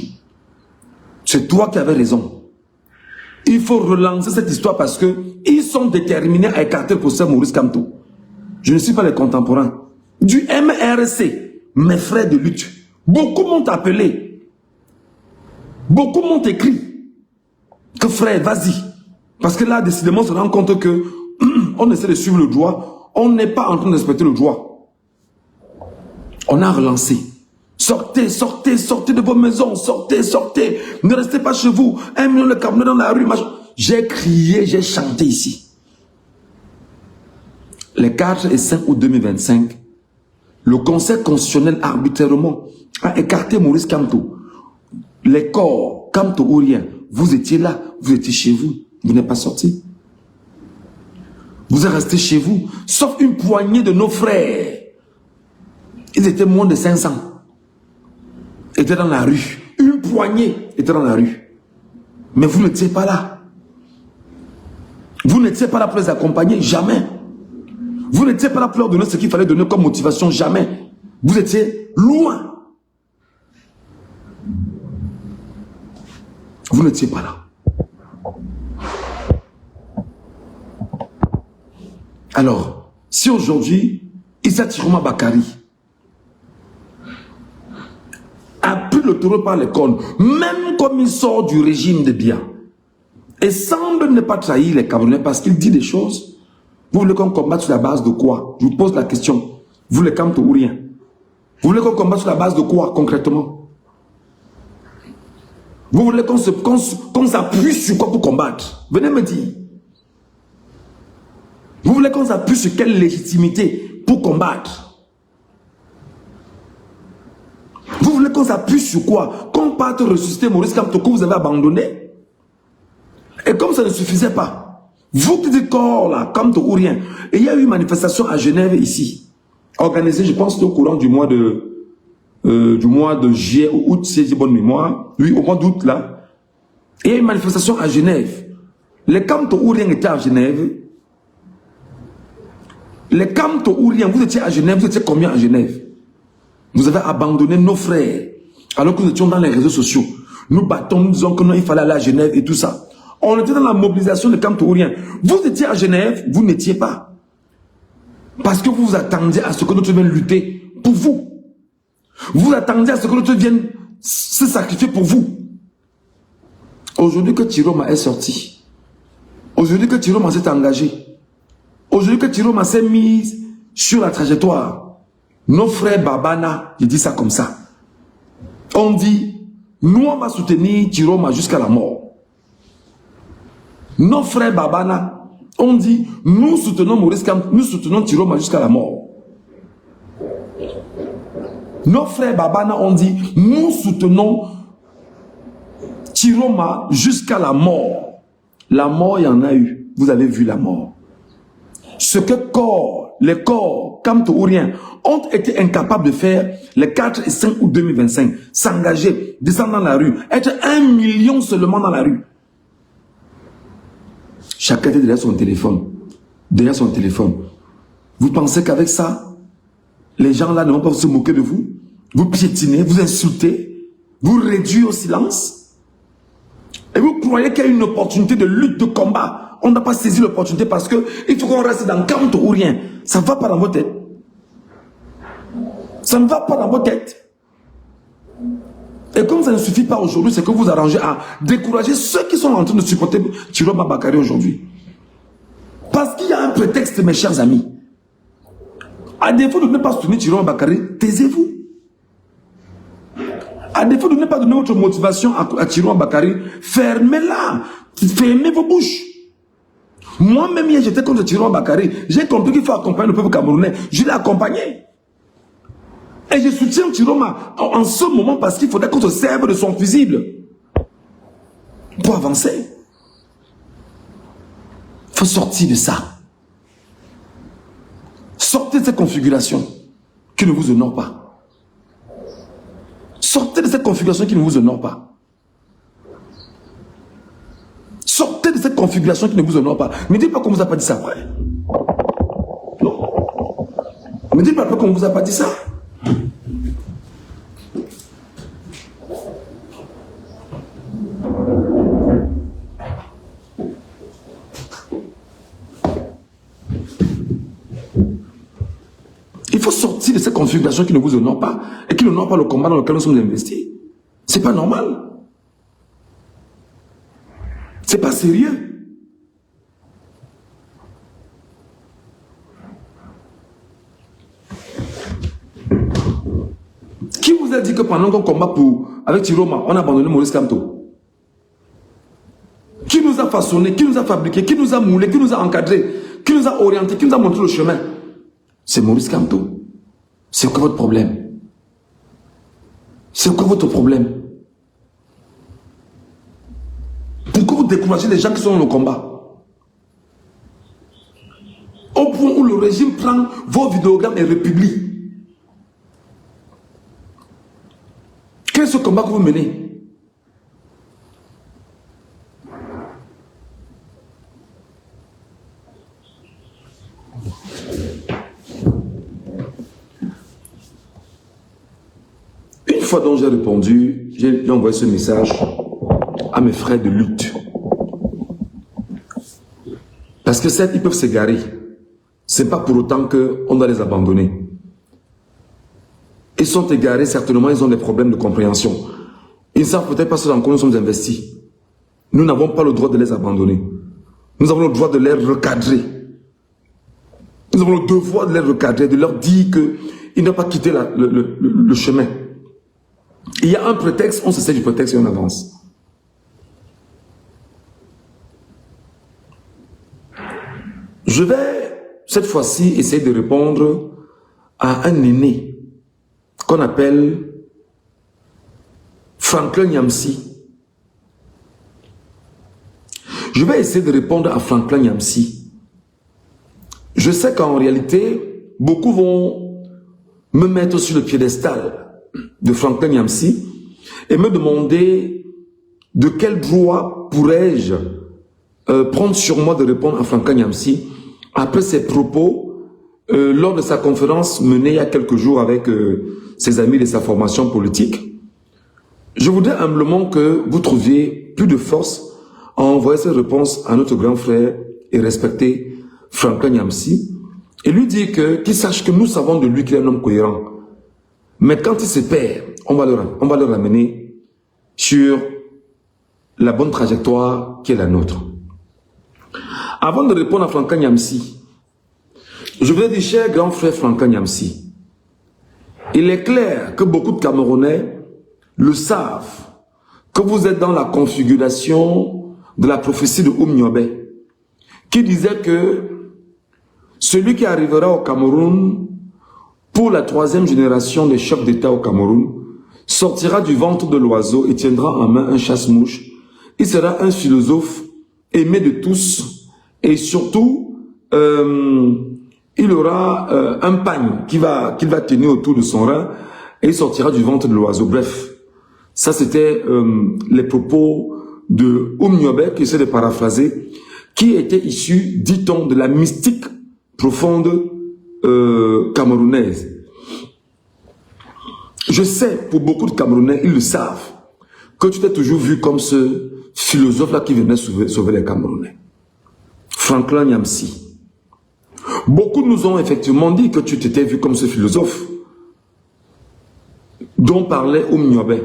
S1: c'est toi qui avais raison. Il faut relancer cette histoire parce qu'ils sont déterminés à écarter le professeur Maurice Kamto. Je ne suis pas les contemporains. Du MRC, mes frères de lutte, beaucoup m'ont appelé. Beaucoup m'ont écrit que frère, vas-y. Parce que là, décidément, on se rend compte que on essaie de suivre le droit. On n'est pas en train de respecter le droit. On a relancé. Sortez, sortez, sortez de vos maisons, sortez, sortez. Ne restez pas chez vous. 1 million de Camerounais dans la rue. J'ai crié, j'ai chanté ici. Les 4 et 5 août 2025, le Conseil constitutionnel arbitrairement a écarté Maurice Kamto. Les corps, Kamto ou rien, vous étiez là, vous étiez chez vous, vous n'êtes pas sorti. Vous êtes resté chez vous, sauf une poignée de nos frères. Ils étaient moins de 500. Étaient dans la rue. Une poignée était dans la rue. Mais vous n'étiez pas là. Vous n'étiez pas là pour les accompagner, jamais. Vous n'étiez pas là pour leur donner ce qu'il fallait donner comme motivation, jamais. Vous étiez loin. Vous n'étiez pas là. Alors, si aujourd'hui, Issa Tiroma Bakari a pris le taureau par les cornes, même comme il sort du régime de Biya, et semble ne pas trahir les Camerounais parce qu'il dit des choses, vous voulez qu'on combatte sur la base de quoi? Je vous pose la question. Vous les Kamto ou rien? Vous voulez qu'on combatte sur la base de quoi concrètement? Vous voulez qu'on s'appuie sur quoi pour combattre? Venez me dire. Vous voulez qu'on s'appuie sur quelle légitimité pour combattre? Vous voulez qu'on s'appuie sur quoi? Qu'on parte ressusciter Maurice Kamto que vous avez abandonné? Et comme ça ne suffisait pas, vous qui dites corps là, Kamto ou rien, et il y a eu une manifestation à Genève ici, organisée, je pense, au courant du mois de juillet ou août, si j'ai bonne mémoire, oui, au mois d'août là, et il y a eu une manifestation à Genève. Les Kamto ou rien étaient à Genève. Les Kamto ou rien, vous étiez à Genève, vous étiez combien à Genève? Vous avez abandonné nos frères, alors que nous étions dans les réseaux sociaux. Nous battons, nous disons que non, il fallait aller à Genève et tout ça. On était dans la mobilisation de Kamto ou rien. Vous étiez à Genève, vous n'étiez pas. Parce que vous vous attendiez à ce que notre vienne lutter pour vous. Vous attendiez à ce que notre vienne se sacrifier pour vous. Aujourd'hui que Tiroma est sorti, aujourd'hui que Tiroma s'est engagé, aujourd'hui que Tiroma s'est mise sur la trajectoire, nos frères Babana, je dis ça comme ça, on dit, nous on va soutenir Tiroma jusqu'à la mort. Nos frères Babana, on dit, nous soutenons Maurice Kamto, nous soutenons Tiroma jusqu'à la mort. Nos frères Babana, on dit, nous soutenons Tiroma jusqu'à la mort. La mort, il y en a eu. Vous avez vu la mort. Ce que les corps, Kamto ou rien, ont été incapables de faire les 4 et 5 août 2025, s'engager, descendre dans la rue, être 1 million seulement dans la rue. Chacun était derrière son téléphone. Derrière son téléphone. Vous pensez qu'avec ça, les gens là ne vont pas se moquer de vous? Vous piétinez, vous insultez, vous réduisez au silence? Et vous croyez qu'il y a une opportunité de lutte, de combat? On n'a pas saisi l'opportunité parce qu'il faut qu'on reste dans Kamto ou rien. Ça ne va pas dans votre tête. Ça ne va pas dans votre tête. Et comme ça ne suffit pas aujourd'hui, c'est que vous arrangez à décourager ceux qui sont en train de supporter Tiroma Bakari aujourd'hui. Parce qu'il y a un prétexte, mes chers amis. À défaut de ne pas soutenir Tiroma Bakari, taisez-vous. À défaut de ne pas donner votre motivation à Chiroma Bakary, fermez-la. Fermez vos bouches. Moi-même, hier, j'étais contre Chiroma Bakary. J'ai compris qu'il faut accompagner le peuple camerounais. Je l'ai accompagné. Et je soutiens Chiroma en ce moment parce qu'il faudrait qu'on se serve de son fusible pour avancer. Il faut sortir de ça. Sortez de cette configuration qui ne vous honore pas. Sortez de cette configuration qui ne vous honore pas. Sortez de cette configuration qui ne vous honore pas. Ne dites pas qu'on ne vous a pas dit ça après. Non. Ne dites pas qu'on ne vous a pas dit ça. Il faut sortir de cette configuration qui ne vous honore pas et qui n'honore pas le combat dans lequel nous sommes investis. C'est pas normal. C'est pas sérieux. Qui vous a dit que pendant qu'on combat avec Chiroma, on a abandonné Maurice Kamto? Qui nous a façonné, qui nous a fabriqué, qui nous a moulé, qui nous a encadré, qui nous a orienté, qui nous a montré le chemin? C'est Maurice Kamto. C'est quoi votre problème? C'est quoi votre problème? Pourquoi vous découragez les gens qui sont dans le combat? Au point où le régime prend vos vidéogrammes et republie. Quel est ce combat que vous menez? Une fois dont j'ai répondu, j'ai envoyé ce message à mes frères de lutte. Parce que certes, ils peuvent s'égarer. Ce n'est pas pour autant qu'on doit les abandonner. Ils sont égarés, certainement, ils ont des problèmes de compréhension. Ils ne savent peut-être pas ce dans quoi nous sommes investis. Nous n'avons pas le droit de les abandonner. Nous avons le droit de les recadrer. Nous avons le devoir de les recadrer, de leur dire qu'ils n'ont pas quitté le chemin. Il y a un prétexte, on se sert du prétexte et on avance. Je vais, cette fois-ci, essayer de répondre à un aîné qu'on appelle Franklin Nyamsi. Je vais essayer de répondre à Franklin Nyamsi. Je sais qu'en réalité, beaucoup vont me mettre sur le piédestal de Franklin Nyamsi et me demander de quel droit pourrais-je prendre sur moi de répondre à Franklin Nyamsi après ses propos lors de sa conférence menée il y a quelques jours avec ses amis de sa formation politique. Je voudrais humblement que vous trouviez plus de force à envoyer cette réponse à notre grand frère et respecté Franklin Nyamsi et lui dire qu'il sache que nous savons de lui qu'il est un homme cohérent. Mais quand il se perd, on va le ramener sur la bonne trajectoire qui est la nôtre. Avant de répondre à Franklin Nyamsi, je voudrais dire, cher grand frère Franklin Nyamsi, il est clair que beaucoup de Camerounais le savent, que vous êtes dans la configuration de la prophétie de Oumniobé, qui disait que celui qui arrivera au Cameroun pour la 3e génération des chefs d'État au Cameroun sortira du ventre de l'oiseau et tiendra en main un chasse-mouche. Il sera un philosophe aimé de tous et surtout il aura un pagne qu'il va tenir autour de son rein et il sortira du ventre de l'oiseau. Bref, ça c'était les propos de Oumniobé, qui essaie de paraphraser, qui était issu, dit-on, de la mystique profonde camerounaise. Je sais, pour beaucoup de Camerounais, ils le savent, que tu t'es toujours vu comme ce philosophe-là qui venait sauver les Camerounais. Franklin Nyamsi. Beaucoup nous ont effectivement dit que tu t'étais vu comme ce philosophe dont parlait Oumniobé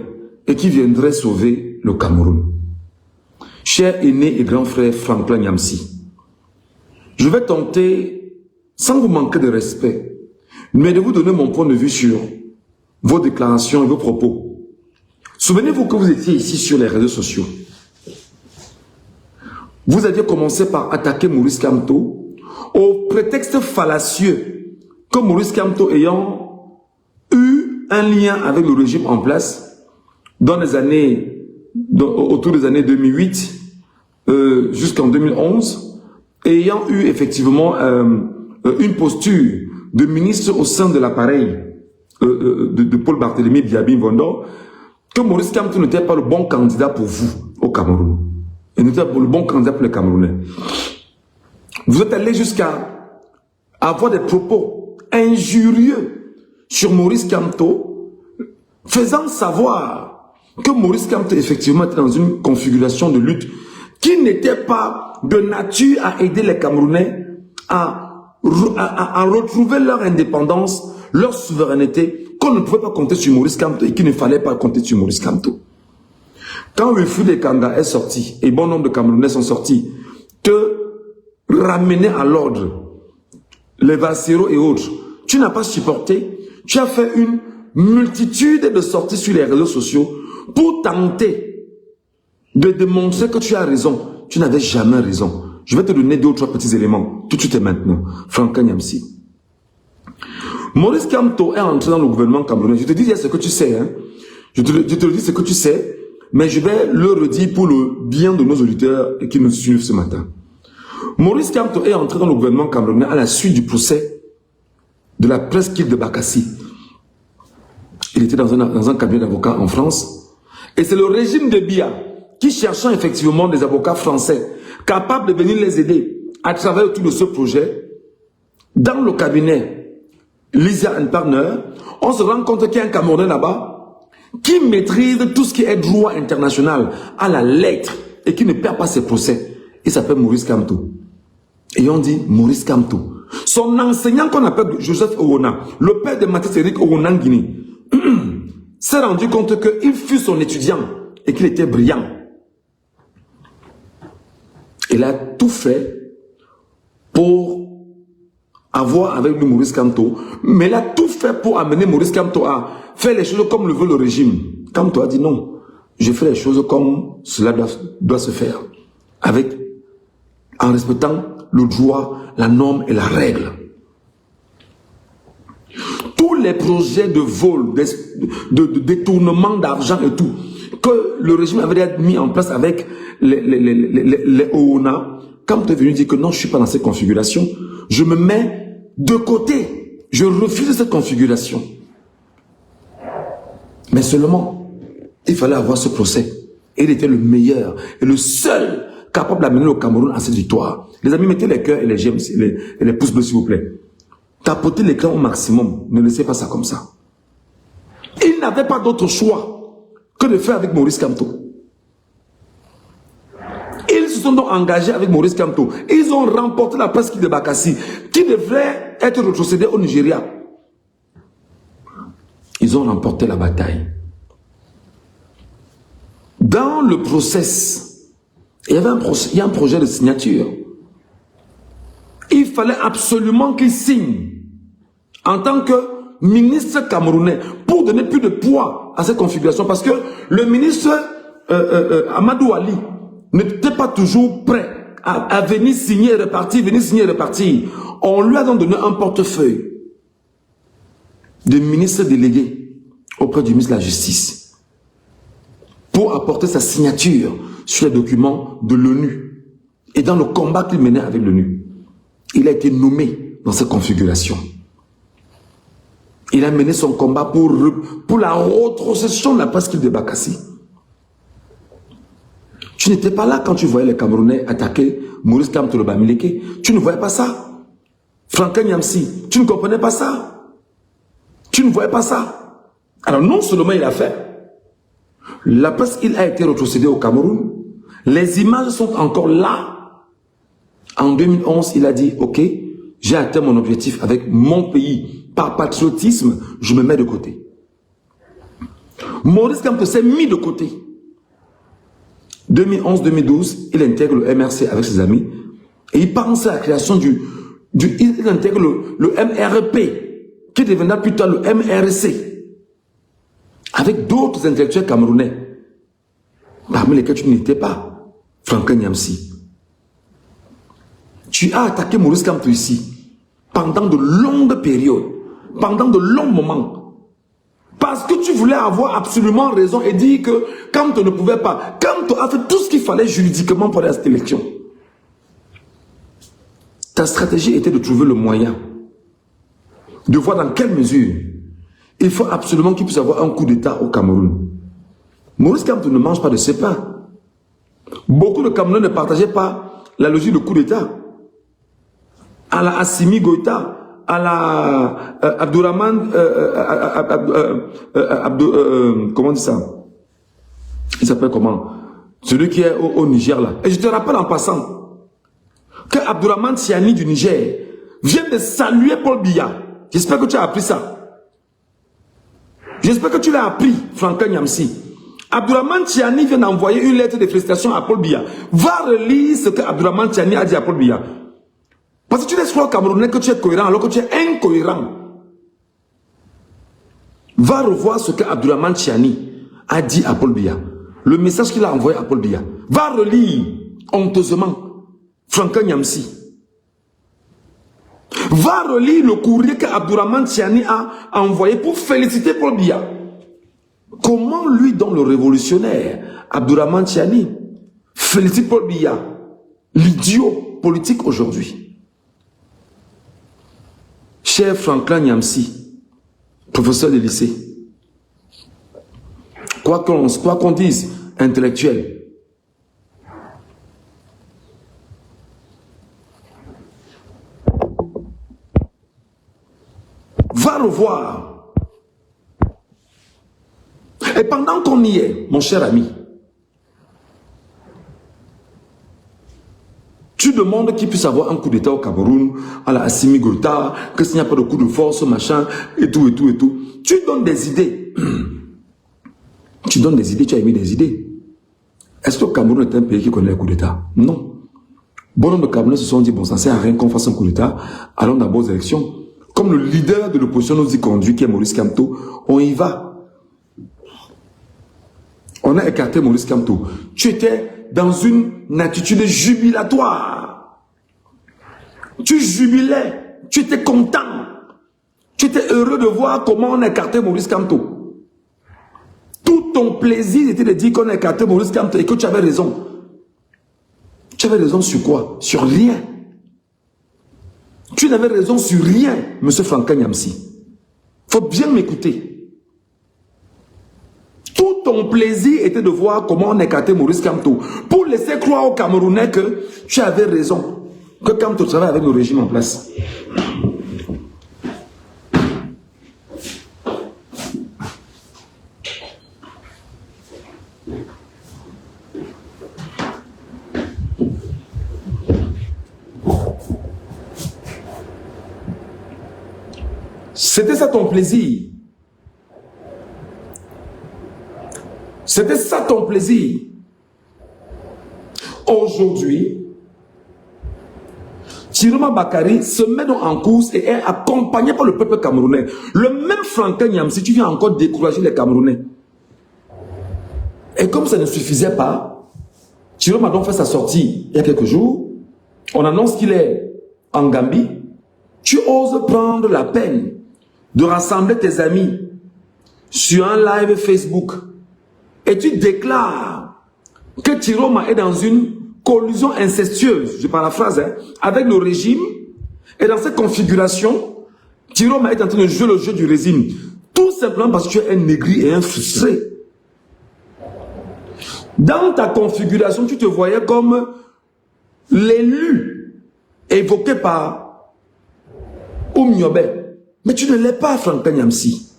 S1: et qui viendrait sauver le Cameroun. Cher aîné et grand frère Franklin Nyamsi, je vais tenter, sans vous manquer de respect, mais de vous donner mon point de vue sur vos déclarations et vos propos. Souvenez-vous que vous étiez ici sur les réseaux sociaux. Vous aviez commencé par attaquer Maurice Kamto au prétexte fallacieux que Maurice Kamto ayant eu un lien avec le régime en place dans les années, autour des années 2008 jusqu'en 2011, ayant eu effectivement une posture de ministre au sein de l'appareil de Paul Barthélémy Biabi Mvondo, que Maurice Kamto n'était pas le bon candidat pour vous au Cameroun. Il n'était pas le bon candidat pour les Camerounais. Vous êtes allé jusqu'à avoir des propos injurieux sur Maurice Kamto, faisant savoir que Maurice Kamto effectivement était dans une configuration de lutte qui n'était pas de nature à aider les Camerounais à retrouver leur indépendance, leur souveraineté, qu'on ne pouvait pas compter sur Maurice Kamto et qu'il ne fallait pas compter sur Maurice Kamto. Quand Wilfried Ekanga est sorti, et bon nombre de Camerounais sont sortis, te ramener à l'ordre, les Vassero et autres, tu n'as pas supporté, tu as fait une multitude de sorties sur les réseaux sociaux pour tenter de démontrer que tu as raison. Tu n'avais jamais raison. Je vais te donner 2 ou 3 petits éléments, tout de suite et maintenant. Franck Nyamsi. Maurice Kamto est entré dans le gouvernement camerounais. Je te dis ce que tu sais. Hein. Je te le dis ce que tu sais, mais je vais le redire pour le bien de nos auditeurs qui nous suivent ce matin. Maurice Kamto est entré dans le gouvernement camerounais à la suite du procès de la presqu'île de Bakassi. Il était dans un cabinet d'avocats en France. Et c'est le régime de Biya qui cherchant effectivement des avocats français capables de venir les aider à travailler autour de ce projet. Dans le cabinet Lisa & Partner, on se rend compte qu'il y a un Camerounais là-bas qui maîtrise tout ce qui est droit international à la lettre et qui ne perd pas ses procès. Il s'appelle Maurice Kamto. Et on dit Maurice Kamto. Son enseignant qu'on appelle Joseph Owona, le père de Mathis Eric Owona en Guinée, s'est rendu compte qu'il fut son étudiant et qu'il était brillant. Il a tout fait pour avoir avec lui Maurice Kamto, mais il a tout fait pour amener Maurice Kamto à faire les choses comme le veut le régime. Kamto a dit non, je fais les choses comme cela doit se faire, en respectant le droit, la norme et la règle. Tous les projets de vol, de détournement d'argent et tout, que le régime avait mis en place avec les OONA, quand tu es venu dire que non, je ne suis pas dans cette configuration, je me mets de côté. Je refuse cette configuration. Mais seulement, il fallait avoir ce procès. Et il était le meilleur et le seul capable d'amener le Cameroun à cette victoire. Les amis, mettez les cœurs et les j'aime et les pouces bleus, s'il vous plaît. Tapotez l'écran au maximum. Ne laissez pas ça comme ça. Il n'avait pas d'autre choix que de faire avec Maurice Kamto. Ils se sont donc engagés avec Maurice Kamto. Ils ont remporté la presqu'île de Bakassi, qui devrait être retrocédée au Nigeria. Ils ont remporté la bataille. Dans le process, il y a un projet de signature. Il fallait absolument qu'il signe en tant que ministre camerounais pour donner plus de poids à cette configuration, parce que le ministre Amadou Ali n'était pas toujours prêt à venir signer et repartir, On lui a donc donné un portefeuille de ministre délégué auprès du ministre de la Justice pour apporter sa signature sur les documents de l'ONU et dans le combat qu'il menait avec l'ONU. Il a été nommé dans cette configuration. Il a mené son combat pour la retrocession de la presqu'île de Bakassi. Tu n'étais pas là quand tu voyais les Camerounais attaquer Maurice Kamto le Bamileke. Tu ne voyais pas ça. Franck Nyamsi, tu ne comprenais pas ça. Tu ne voyais pas ça. Alors non seulement il a fait, la presqu'île a été retrocédée au Cameroun. Les images sont encore là. En 2011, il a dit, ok, j'ai atteint mon objectif avec mon pays. Par patriotisme, je me mets de côté. Maurice Kamto s'est mis de côté. 2011-2012, il intègre le MRC avec ses amis et il pense à la création il intègre le MRP qui deviendra plus tard le MRC avec d'autres intellectuels camerounais, parmi lesquels tu n'étais pas, Franklin Nyamsi. Tu as attaqué Maurice Kamto ici, pendant de longues périodes, pendant de longs moments, parce que tu voulais avoir absolument raison et dire que Kamto ne pouvait pas. Kamto a fait tout ce qu'il fallait juridiquement pour aller à cette élection. Ta stratégie était de trouver le moyen de voir dans quelle mesure il faut absolument qu'il puisse avoir un coup d'État au Cameroun. Maurice Kamto ne mange pas de ses pains. Beaucoup de Camerounais ne partageaient pas la logique de coup d'État. À la Assimi Goïta, à la Abdourahmane, comment on dit ça? Il s'appelle comment? Celui qui est au Niger là. Et je te rappelle en passant que Abdourahmane Tiani du Niger vient de saluer Paul Biya. J'espère que tu as appris ça. J'espère que tu l'as appris, Franklin Nyamsi. Abdourahmane Tiani vient d'envoyer une lettre de félicitations à Paul Biya. Va relire ce que Abdourahmane Tiani a dit à Paul Biya. Parce que tu laisses croire au Camerounais que tu es cohérent alors que tu es incohérent. Va revoir ce que Abdourahmane Tiani a dit à Paul Biya. Le message qu'il a envoyé à Paul Biya. Va relire honteusement Franklin Nyamsi. Va relire le courrier que Abdourahmane Tiani a envoyé pour féliciter Paul Biya. Comment lui, dans le révolutionnaire, Abdourahmane Tiani, félicite Paul Biya, l'idiot politique aujourd'hui? Cher Franklin Nyamsi, professeur de lycée, quoi qu'on dise, intellectuel, va revoir. Et pendant qu'on y est, mon cher ami, tu demandes qu'il puisse avoir un coup d'État au Cameroun, à la Assimi Goïta, que s'il n'y a pas de coup de force, machin, et tout, et tout, et tout. Tu donnes des idées. Tu donnes des idées, tu as émis des idées. Est-ce que le Cameroun est un pays qui connaît le coup d'État? Non. Bon nombre de Camerounais se sont dit, bon, ça ne sert à rien qu'on fasse un coup d'État, allons d'abord aux élections. Comme le leader de l'opposition nous y conduit, qui est Maurice Kamto, on y va. On a écarté Maurice Kamto. Tu étais dans une attitude jubilatoire. Tu jubilais. Tu étais content. Tu étais heureux de voir comment on a écarté Maurice Kamto. Tout ton plaisir était de dire qu'on a écarté Maurice Kamto et que tu avais raison. Tu avais raison sur quoi? Sur rien. Tu n'avais raison sur rien, M. Franklin Nyamsi. Il faut bien m'écouter. Tout ton plaisir était de voir comment on écartait Maurice Kamto pour laisser croire aux Camerounais que tu avais raison, que Kamto travaille avec le régime en place. C'était ça ton plaisir. C'était ça ton plaisir. Aujourd'hui, Chiroma Bakary se met donc en course et est accompagné par le peuple camerounais. Le même Franklin Nyamsi, tu viens encore décourager les Camerounais. Et comme ça ne suffisait pas, Chiroma a donc fait sa sortie il y a quelques jours. On annonce qu'il est en Gambie. Tu oses prendre la peine de rassembler tes amis sur un live Facebook et tu déclares que Chiroma est dans une collusion incestueuse, je paraphrase, hein, avec le régime, et dans cette configuration, Chiroma est en train de jouer le jeu du régime, tout simplement parce que tu es un aigri et un frustré. Dans ta configuration, tu te voyais comme l'élu évoqué par Oumniobé. Mais tu ne l'es pas, Franklin Nyamsi.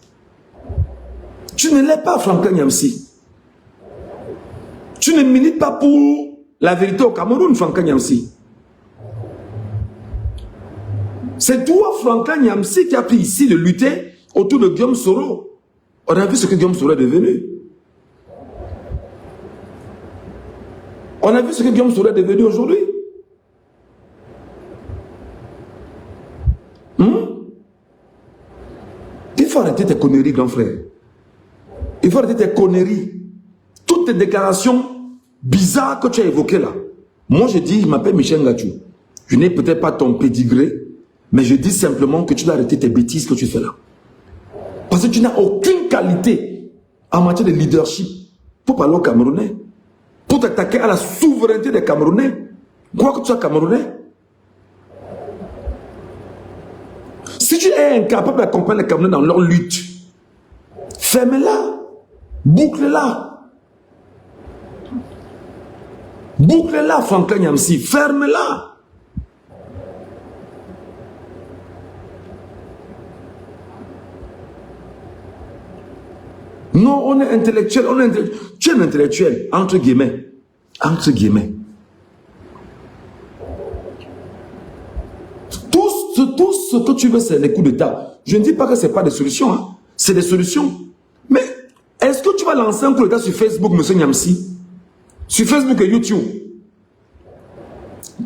S1: Tu ne l'es pas, Franklin Nyamsi. Tu ne milites pas pour la vérité au Cameroun, Franklin Nyamsi. C'est toi, Franklin Nyamsi, qui a pris ici de lutter autour de Guillaume Soro. On a vu ce que Guillaume Soro est devenu. On a vu ce que Guillaume Soro est devenu aujourd'hui. Il faut arrêter tes conneries, grand frère. Il faut arrêter tes conneries. Toutes tes déclarations bizarres que tu as évoquées là. Moi, je dis, je m'appelle Michel Ngachou. Je n'ai peut-être pas ton pédigré, mais je dis simplement que tu dois arrêter tes bêtises que tu fais là. Parce que tu n'as aucune qualité en matière de leadership pour parler aux Camerounais, pour t'attaquer à la souveraineté des Camerounais. Quoi que tu sois Camerounais. Si tu es incapable d'accompagner les Camerounais dans leur lutte, ferme-la, boucle-la. Boucle-la, Franklin Nyamsi, ferme-la. Non, on est intellectuel, tu es un intellectuel, entre guillemets. Entre guillemets. Tout ce que tu veux, c'est des coups d'État. Je ne dis pas que ce n'est pas des solutions, hein. C'est des solutions. Mais est-ce que tu vas lancer un coup d'État sur Facebook, M. Nyamsi? Sur Facebook et YouTube?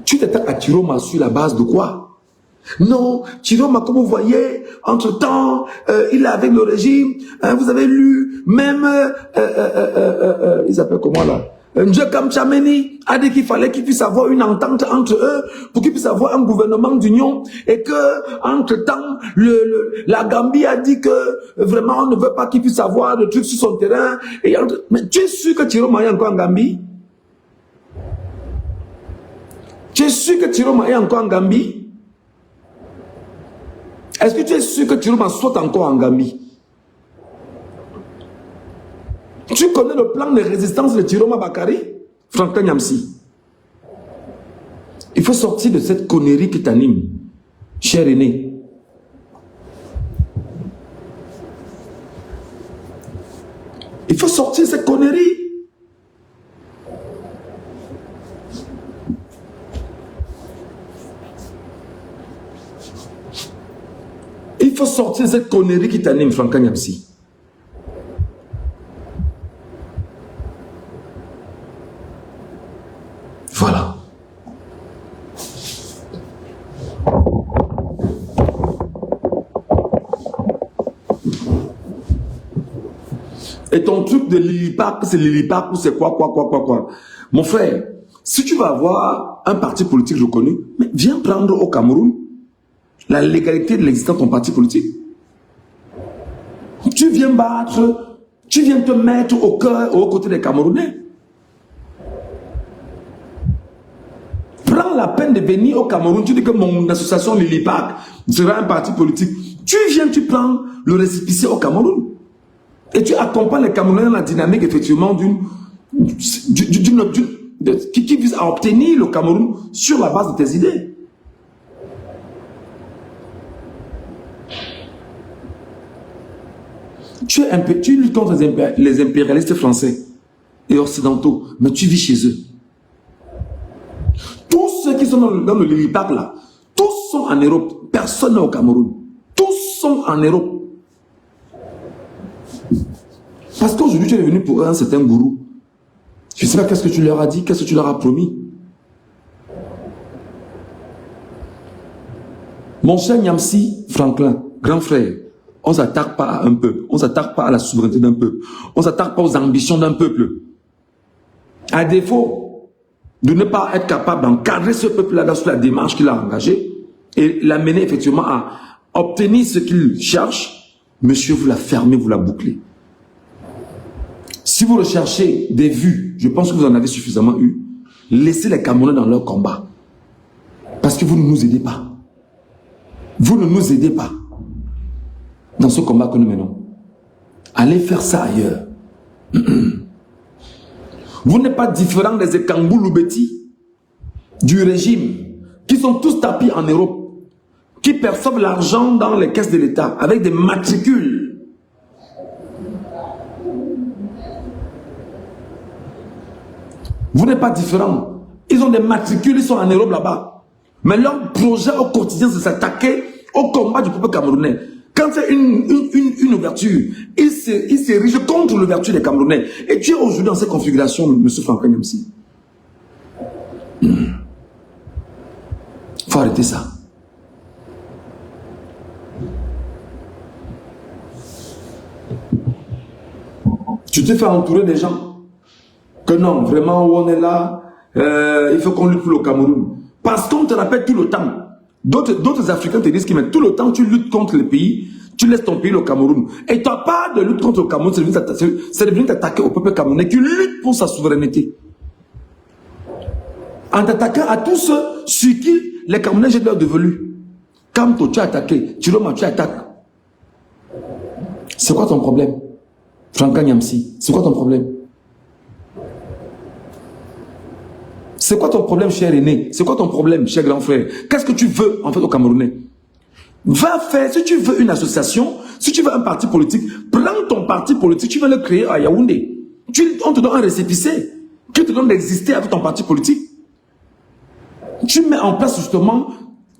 S1: Tu t'attaques à Tiroma sur la base de quoi? Non, Tiroma, comme vous voyez, entre-temps, il est avec le régime. Vous avez lu, même, ils s'appellent comment là? Njekam Tchameni a dit qu'il fallait qu'il puisse avoir une entente entre eux pour qu'il puisse avoir un gouvernement d'union et que, entre-temps, la Gambie a dit que vraiment on ne veut pas qu'il puisse avoir de trucs sur son terrain. Mais tu es sûr que Tiroma est encore en Gambie? Tu es sûr que Tiroma est encore en Gambie? Est-ce que tu es sûr que Tiroma soit encore en Gambie? Tu connais le plan de résistance de Tiroma Bakari? Franklin Nyamsi. Il faut sortir de cette connerie qui t'anime, cher aîné. Il faut sortir de cette connerie. Il faut sortir de cette connerie qui t'anime, Franklin Nyamsi. Voilà. Et ton truc de Lilipac, c'est Lilipac ou c'est quoi. Mon frère, si tu vas avoir un parti politique reconnu, mais viens prendre au Cameroun la légalité de l'existence de ton parti politique. Tu viens battre, tu viens te mettre au cœur, aux côtés des Camerounais. Prends la peine de venir au Cameroun, tu dis que mon association Lilipac sera un parti politique. Tu viens, tu prends le récépissé au Cameroun. Et tu accompagnes les Camerounais dans la dynamique, effectivement, qui vise à obtenir le Cameroun sur la base de tes idées. Tu luttes contre les impérialistes français et occidentaux, mais tu vis chez eux. Tous ceux qui sont dans le Lilipac là, tous sont en Europe. Personne n'est au Cameroun. Tous sont en Europe. Parce qu'aujourd'hui, tu es venu pour un certain gourou. Je ne sais pas qu'est-ce que tu leur as dit, qu'est-ce que tu leur as promis. Mon cher Nyamsi Franklin, grand frère, on ne s'attaque pas à un peuple, on ne s'attaque pas à la souveraineté d'un peuple, on ne s'attaque pas aux ambitions d'un peuple. À défaut de ne pas être capable d'encadrer ce peuple-là dans la démarche qu'il a engagée et l'amener effectivement à obtenir ce qu'il cherche, monsieur, vous la fermez, vous la bouclez. Si vous recherchez des vues, je pense que vous en avez suffisamment eu, laissez les Camerounais dans leur combat. Parce que vous ne nous aidez pas. Vous ne nous aidez pas dans ce combat que nous menons. Allez faire ça ailleurs. Vous n'êtes pas différent des Ekangouloubeti du régime qui sont tous tapis en Europe, qui perçoivent l'argent dans les caisses de l'État avec des matricules. Vous n'êtes pas différent. Ils ont des matricules, ils sont en Europe là-bas. Mais leur projet au quotidien, c'est s'attaquer au combat du peuple camerounais. Quand c'est une ouverture, il s'érige contre l'ouverture des Camerounais. Et tu es aujourd'hui dans cette configuration, M. Franklin Nyamsi. Il faut arrêter ça. Tu te fais entourer des gens. Que non, vraiment, où on est là, il faut qu'on lutte pour le Cameroun. Parce qu'on te rappelle tout le temps. D'autres Africains te disent que tout le temps, tu luttes contre les pays, tu laisses ton pays, le Cameroun. Et tu n'as pas de lutte contre le Cameroun, c'est de venir t'attaquer au peuple camerounais qui lutte pour sa souveraineté. En t'attaquant à tous ceux sur qui les Camerounais jettent leur dévolu. Kamto, tu as attaqué. Chiroma, tu attaques. C'est quoi ton problème? Franka Nyamsi, c'est quoi ton problème? C'est quoi ton problème, cher aîné? C'est quoi ton problème, cher grand frère? Qu'est-ce que tu veux, en fait, au Camerounais? Va faire, si tu veux une association, si tu veux un parti politique, prends ton parti politique, tu vas le créer à Yaoundé. On te donne un récépissé qui te donne d'exister avec ton parti politique. Tu mets en place justement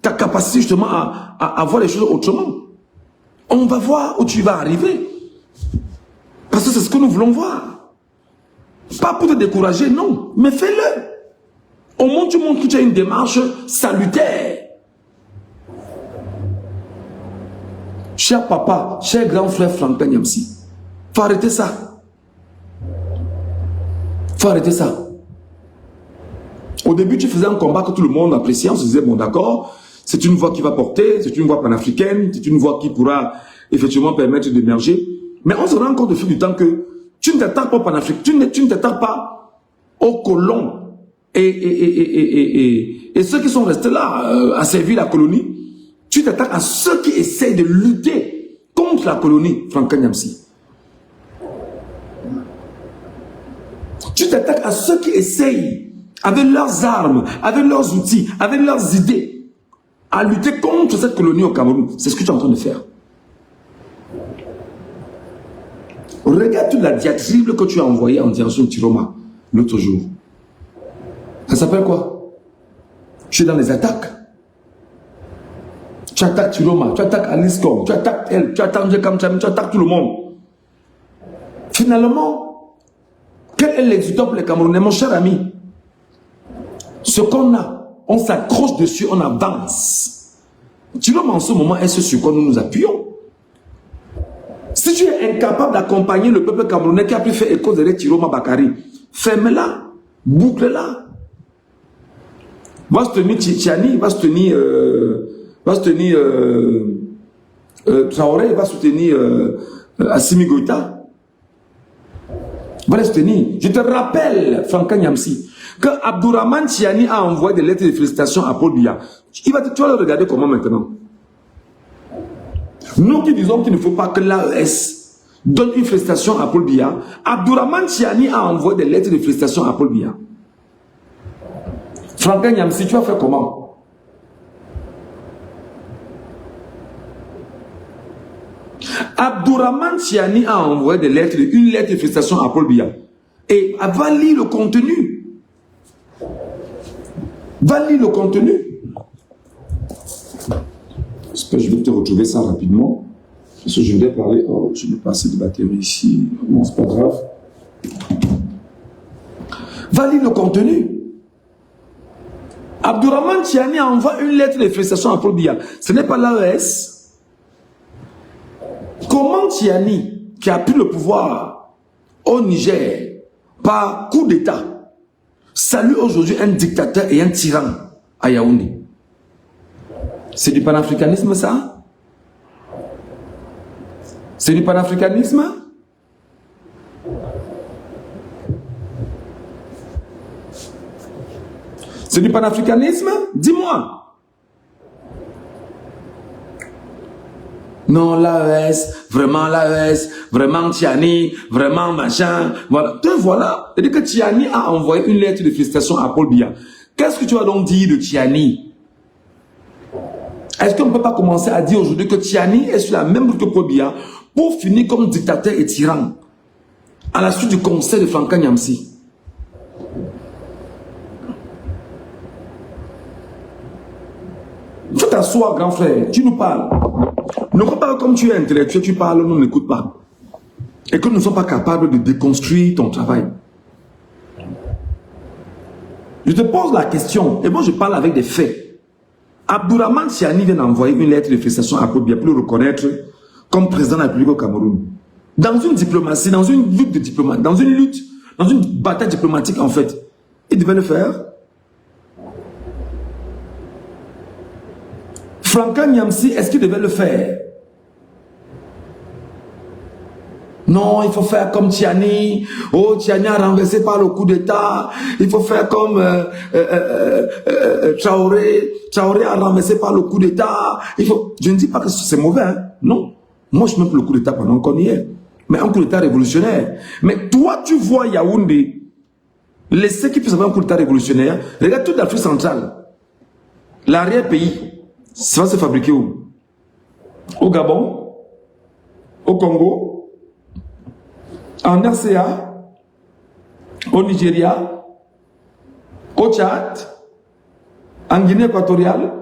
S1: ta capacité justement à voir les choses autrement. On va voir où tu vas arriver. Parce que c'est ce que nous voulons voir. Pas pour te décourager, non, mais fais-le. Au moins, tu montres que tu as une démarche salutaire. Cher papa, cher grand frère Franka Nyamsi, faut arrêter ça. Faut arrêter ça. Au début, tu faisais un combat que tout le monde appréciait. On se disait, bon d'accord, c'est une voix qui va porter, c'est une voix panafricaine, c'est une voix qui pourra effectivement permettre d'émerger. Mais on se rend compte au fil du temps que tu ne t'attaques pas au panafricain, tu ne t'attaques pas aux colons et ceux qui sont restés là à servir la colonie. Tu t'attaques à ceux qui essayent de lutter contre la colonie, Franka Nyamsi. Tu t'attaques à ceux qui essayent, avec leurs armes, avec leurs outils, avec leurs idées, à lutter contre cette colonie au Cameroun. C'est ce que tu es en train de faire. Regarde toute la diatribe que tu as envoyée en direction de Chiroma l'autre jour. Ça s'appelle quoi? Tu es dans les attaques. Tu attaques Chiroma, tu attaques Aliscom, tu attaques elle, tu attaques Njekamcham, tu attaques tout le monde. Finalement, quel est l'exutoire pour les Camerounais, mon cher ami? Ce qu'on a, on s'accroche dessus, on avance. Chiroma en ce moment est ce sur quoi nous nous appuyons. Si tu es incapable d'accompagner le peuple camerounais qui a pu faire écho derrière Chiroma Bakari, ferme-la, boucle-la. Va se tenir Tchiani, va se tenir Traoré, va soutenir Assimi Goïta. Va les soutenir. Je te rappelle, Franka Nyamsi, que Abdourahmane Tchiani a envoyé des lettres de félicitations à Paul Biya. Tu vas le regarder comment maintenant? Nous qui disons qu'il ne faut pas que l'AES donne une félicitation à Paul Biya, Abdourahmane Tchiani a envoyé des lettres de félicitations à Paul Biya. Franka Nyamsi, tu vas faire comment? Abdourahmane Tchiani a envoyé une lettre de félicitations à Paul Biya. Et va lire le contenu. Va lire le contenu. J'espère que je vais te retrouver ça rapidement. Parce que je voulais parler. Oh, je n'ai pas assez de batterie ici. Bon, c'est pas grave. Va lire le contenu. Abdourahmane Tchiani envoie une lettre de félicitations à Paul Biya. Ce n'est pas l'AES. Comment Tchiani, qui a pris le pouvoir au Niger par coup d'État, salue aujourd'hui un dictateur et un tyran à Yaoundé? C'est du panafricanisme, ça? C'est du panafricanisme? C'est du panafricanisme? Dis-moi. Non, l'AES, vraiment Tchiani, vraiment machin, voilà. Te voilà. C'est-à-dire que Tchiani a envoyé une lettre de félicitations à Paul Biya. Qu'est-ce que tu vas donc dire de Tchiani? Est-ce qu'on ne peut pas commencer à dire aujourd'hui que Tchiani est sur la même route que Paul Biya pour finir comme dictateur et tyran à la suite du conseil de Franka Nyamsi? Tu t'assois, grand frère, tu nous parles. Ne crois pas que comme tu es intellectuel, tu parles, nous n'écoute pas. Et que nous ne sommes pas capables de déconstruire ton travail. Je te pose la question, et moi je parle avec des faits. Abdourahmane Tchiani vient d'envoyer une lettre de félicitations à Paul Biya pour le reconnaître comme président de la République au Cameroun. Dans une diplomatie, dans une lutte de diplomate, dans une bataille diplomatique en fait, il devait le faire. Franklin Nyamsi, est-ce qu'il devait le faire? Non, il faut faire comme Tiani. Oh, Tiani a renversé par le coup d'État. Il faut faire comme Traoré. Traoré a renversé par le coup d'État. Je ne dis pas que c'est mauvais. Hein? Non. Moi, je suis même pour le coup d'État pendant qu'on y est. Mais un coup d'État révolutionnaire. Mais toi, tu vois Yaoundé, laisser qu'il puisse avoir un coup d'État révolutionnaire. Regarde toute l'Afrique centrale. L'arrière-pays, ça va se fabriquer où? Au Gabon? Au Congo? En RCA, au Nigeria, au Tchad, en Guinée équatoriale,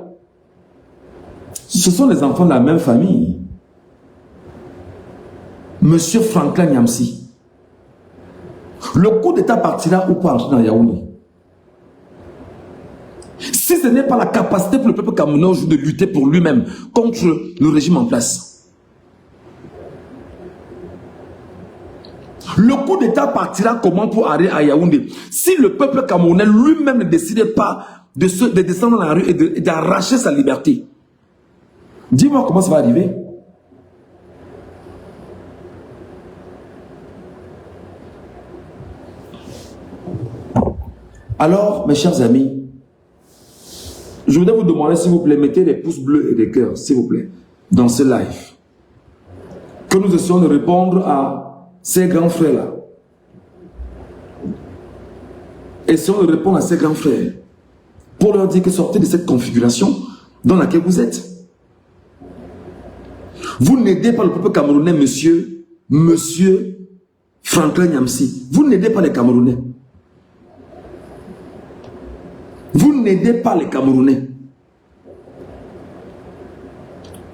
S1: ce sont les enfants de la même famille. Monsieur Franklin Nyamsi, le coup d'État partira ou pas entrer dans Yaoundé? Si ce n'est pas la capacité pour le peuple camerounais de lutter pour lui-même contre le régime en place. Le coup d'État partira comment pour arriver à Yaoundé? Si le peuple camerounais lui-même ne décidait pas de descendre dans la rue et d'arracher sa liberté. Dis-moi comment ça va arriver. Alors, mes chers amis, je voudrais vous demander, s'il vous plaît, mettez des pouces bleus et des cœurs, s'il vous plaît, dans ce live. Que nous essayons de répondre à ces grands frères-là. Essayons de répondre à ces grands frères pour leur dire que sortez de cette configuration dans laquelle vous êtes. Vous n'aidez pas le peuple camerounais, monsieur Franklin Nyamsi. Vous n'aidez pas les Camerounais. Vous n'aidez pas les Camerounais.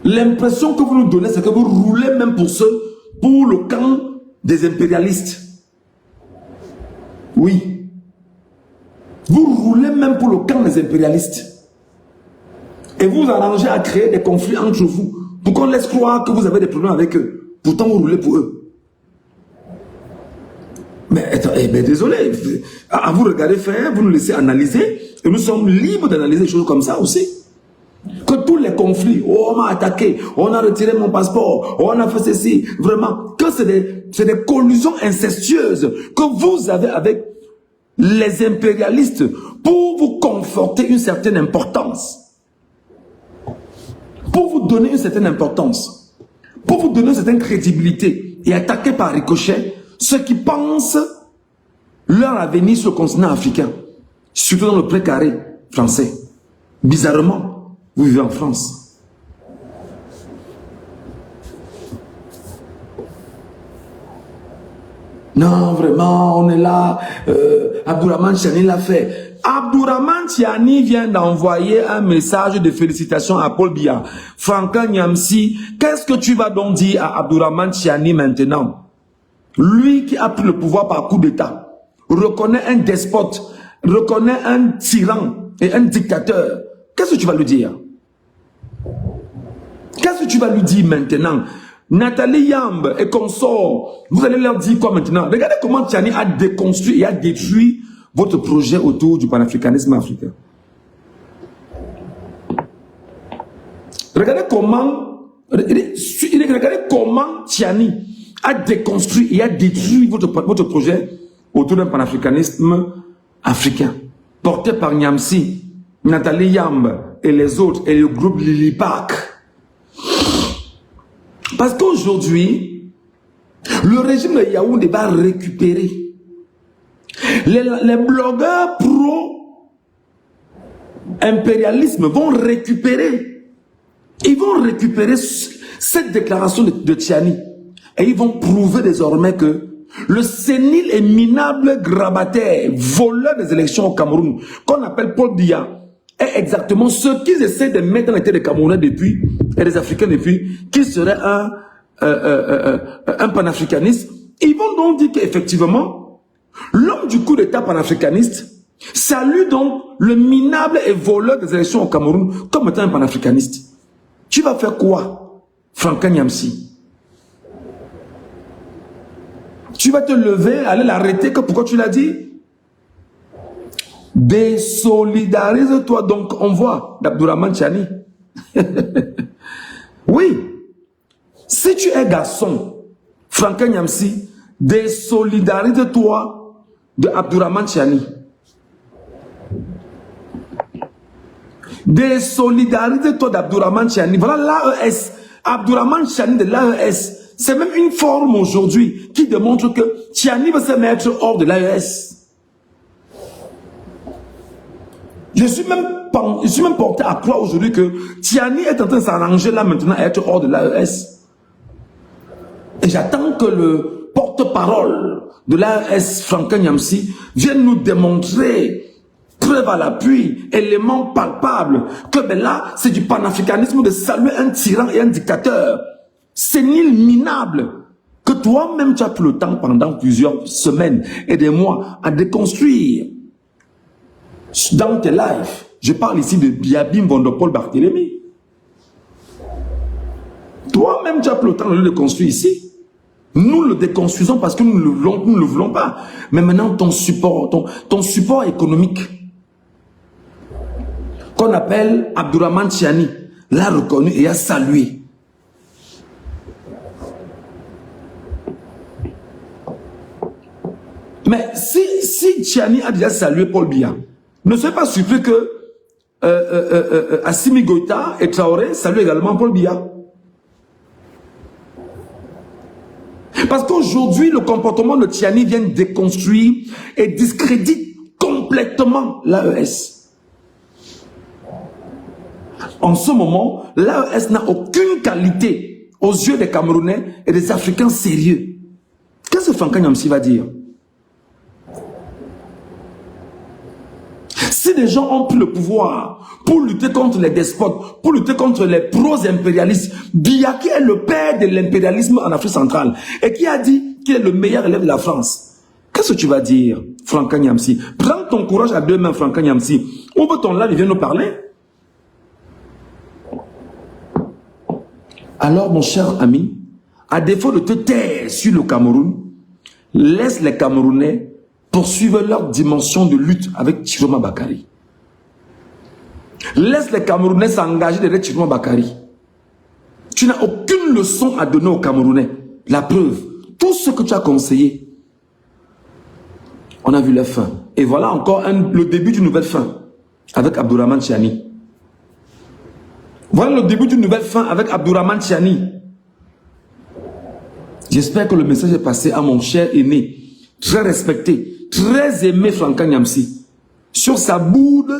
S1: L'impression que vous nous donnez, c'est que vous roulez même pour le camp des impérialistes. Oui. Vous roulez même pour le camp des impérialistes. Et vous vous arrangez à créer des conflits entre vous pour qu'on laisse croire que vous avez des problèmes avec eux. Pourtant, vous roulez pour eux. Mais désolé, à vous regarder faire, vous nous laissez analyser, et nous sommes libres d'analyser des choses comme ça aussi. Que tous les conflits, oh, on m'a attaqué, on a retiré mon passeport, on a fait ceci, vraiment, que c'est des collusions incestueuses que vous avez avec les impérialistes pour vous conforter une certaine importance. Pour vous donner une certaine importance. Pour vous donner une certaine crédibilité et attaquer par ricochet ceux qui pensent leur avenir sur le continent africain, surtout dans le précaré français. Bizarrement, vous vivez en France. Non, vraiment, on est là. Abdourahmane Tiani l'a fait. Abdourahmane Tiani vient d'envoyer un message de félicitations à Paul Biya. Franklin Nyamsi, qu'est-ce que tu vas donc dire à Abdourahmane Tiani maintenant? Lui qui a pris le pouvoir par coup d'État, reconnaît un despote, reconnaît un tyran et un dictateur. Qu'est-ce que tu vas lui dire? Qu'est-ce que tu vas lui dire maintenant? Nathalie Yamb et consorts, vous allez leur dire quoi maintenant? Regardez comment Tiani a déconstruit et a détruit votre projet autour du panafricanisme africain. Regardez comment Tiani a déconstruit et a détruit votre projet autour d'un panafricanisme africain, porté par Nyamsi, Nathalie Yamb et les autres, et le groupe Lilipac. Parce qu'aujourd'hui, le régime de Yaoundé va récupérer. Les blogueurs pro-impérialisme vont récupérer. Ils vont récupérer cette déclaration de Tiani. Et ils vont prouver désormais que le sénile et minable grabataire, voleur des élections au Cameroun, qu'on appelle Paul Biya, est exactement ce qu'ils essaient de mettre dans les têtes des Camerounais depuis, et des Africains depuis, qui serait un panafricaniste. Ils vont donc dire qu'effectivement, l'homme du coup d'État panafricaniste salue donc le minable et voleur des élections au Cameroun comme étant un panafricaniste. Tu vas faire quoi, Franklin Nyamsi? Tu vas te lever, aller l'arrêter, que pourquoi tu l'as dit? Désolidarise-toi. Donc, on voit d'Abdourahmane Tchiani. Oui. Si tu es garçon, Franklin Nyamsi, désolidarise-toi de Abdourahmane Tchiani. Désolidarise-toi d'Abdourahmane Tchiani. Voilà l'AES. Abdourahmane Tchiani de l'AES. C'est même une forme aujourd'hui qui démontre que Tchiani va se mettre hors de l'AES. Je suis même porté à croire aujourd'hui que Tchiani est en train de s'arranger là maintenant à être hors de l'AES. Et j'attends que le porte-parole de l'AES, Franklin Nyamsi, vienne nous démontrer, preuve à l'appui, éléments palpables, que ben là, c'est du panafricanisme de saluer un tyran et un dictateur. Sénile, minable, que toi-même tu as pris le temps pendant plusieurs semaines et des mois à déconstruire. Dans tes lives, je parle ici de Biabim Vondopol Barthélemy. Toi-même, tu as pris le temps de le déconstruire ici. Nous le déconstruisons parce que nous ne le voulons pas. Mais maintenant, ton support économique, qu'on appelle Abdourahmane Tchiani, l'a reconnu et a salué. Mais si Tchiani a déjà salué Paul Biya, ne soyez pas surpris que Assimi Goïta et Traoré saluent également Paul Biya. Parce qu'aujourd'hui, le comportement de Tchiani vient déconstruire et discrédite complètement l'AES. En ce moment, l'AES n'a aucune qualité aux yeux des Camerounais et des Africains sérieux. Qu'est-ce que Franklin Nyamsi va dire? Si des gens ont pris le pouvoir pour lutter contre les despotes, pour lutter contre les pro-impérialistes, Biya qui est le père de l'impérialisme en Afrique centrale et qui a dit qu'il est le meilleur élève de la France, qu'est-ce que tu vas dire, Franklin Nyamsi? Prends ton courage à deux mains, Franklin Nyamsi. Ouvre ton live et viens nous parler. Alors, mon cher ami, à défaut de te taire sur le Cameroun, laisse les Camerounais poursuivre leur dimension de lutte avec Chiroma Bakary. Laisse les Camerounais s'engager derrière Chiroma Bakary. Tu n'as aucune leçon à donner aux Camerounais. La preuve, tout ce que tu as conseillé, on a vu la fin. Et voilà encore le début d'une nouvelle fin avec Abdourahmane Tchiani. Voilà le début d'une nouvelle fin avec Abdourahmane Tchiani. J'espère que le message est passé à mon cher aîné, très respecté, très aimé Franklin Nyamsi, sur sa boude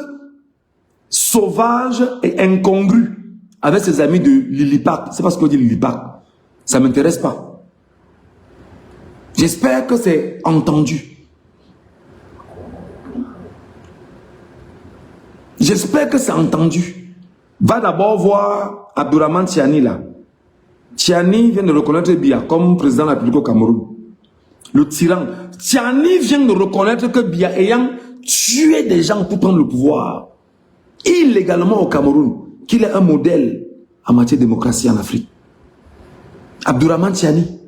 S1: sauvage et incongrue avec ses amis de Lilipak. C'est pas ce qu'on dit Lilipak. Ça ne m'intéresse pas. J'espère que c'est entendu. J'espère que c'est entendu. Va d'abord voir Abdourahmane Tchiani là. Tchiani vient de reconnaître Biya comme président de la République au Cameroun. Le tyran. Tchiani vient de reconnaître que Biya ayant tué des gens pour prendre le pouvoir illégalement au Cameroun, qu'il est un modèle en matière de démocratie en Afrique. Abdourahmane Tchiani.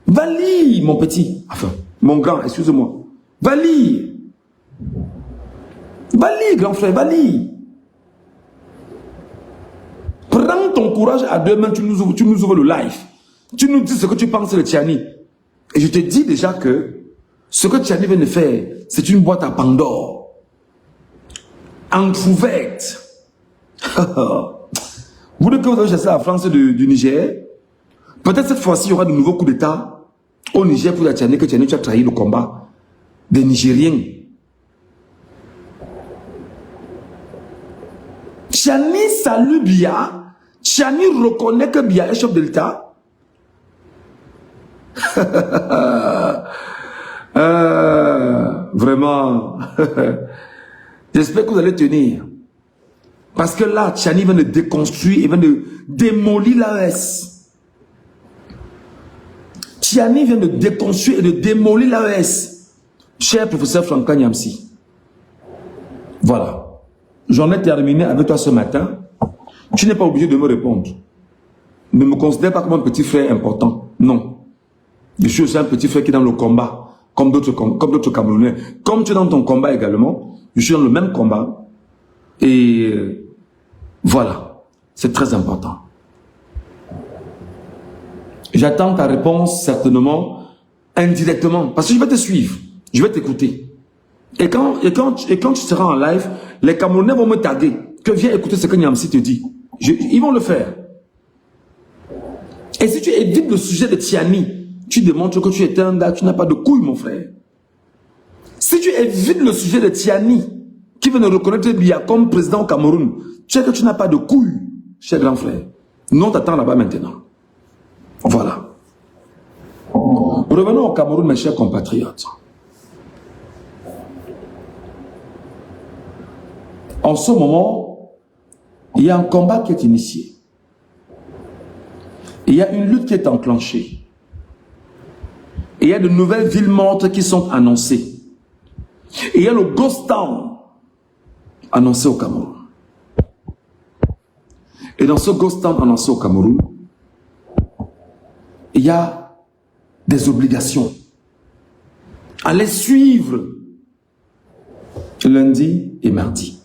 S1: Va lire, mon petit. Enfin, mon grand, excuse-moi. Va lire. Va lire, grand frère, va lire. Prends ton courage à deux mains, tu nous ouvres le live. Tu nous dis ce que tu penses de Tchiani. Et je te dis déjà que ce que Tchiani vient de faire, c'est une boîte à Pandore. Entrouverte. Vous voulez que vous avez chassé la France du Niger? Peut-être cette fois-ci, il y aura de nouveaux coups d'État au Niger pour la Tchiani, que Tchiani, tu as trahi le combat des Nigériens. Tchiani salue Biya. Tchiani reconnaît que Biya est chef de l'État. Vraiment. J'espère que vous allez tenir. Parce que là, Tchiani vient de déconstruire et vient de démolir l'AES. Tchiani vient de déconstruire et de démolir l'AES. Cher professeur Franklin Nyamsi. Voilà. J'en ai terminé avec toi ce matin. Tu n'es pas obligé de me répondre. Ne me considère pas comme un petit frère important. Non. Je suis aussi un petit frère qui est dans le combat, comme d'autres Camerounais. Comme tu es dans ton combat également, je suis dans le même combat. Et voilà, c'est très important. J'attends ta réponse certainement indirectement, parce que je vais te suivre, je vais t'écouter. Et quand tu seras en live, les Camerounais vont me taguer, que viens écouter ce que Niamsi te dit. Ils vont le faire. Et si tu évites le sujet de Tiani, tu démontres que tu es un gars, tu n'as pas de couilles, mon frère. Si tu évites le sujet de Tiani, qui veut nous reconnaître bien comme président au Cameroun, tu sais que tu n'as pas de couilles, cher grand frère. Non, t'attends là-bas maintenant. Voilà. Revenons au Cameroun, mes chers compatriotes. En ce moment, il y a un combat qui est initié. Il y a une lutte qui est enclenchée. Il y a de nouvelles villes mortes qui sont annoncées. Et il y a le Ghost Town annoncé au Cameroun. Et dans ce Ghost Town annoncé au Cameroun, il y a des obligations. Allez suivre lundi et mardi.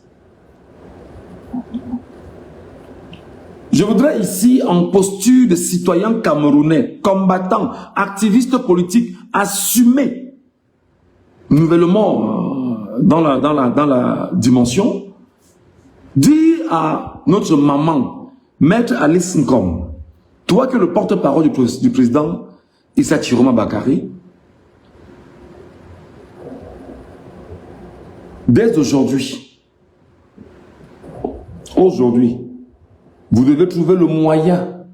S1: Je voudrais ici, en posture de citoyen camerounais, combattant, activiste politique, assumer nouvellement dans la dimension, dire à notre maman, Maître Alice Nkom, toi qui es le porte-parole du président Issa Chiroma Bakary, dès aujourd'hui, vous devez trouver le moyen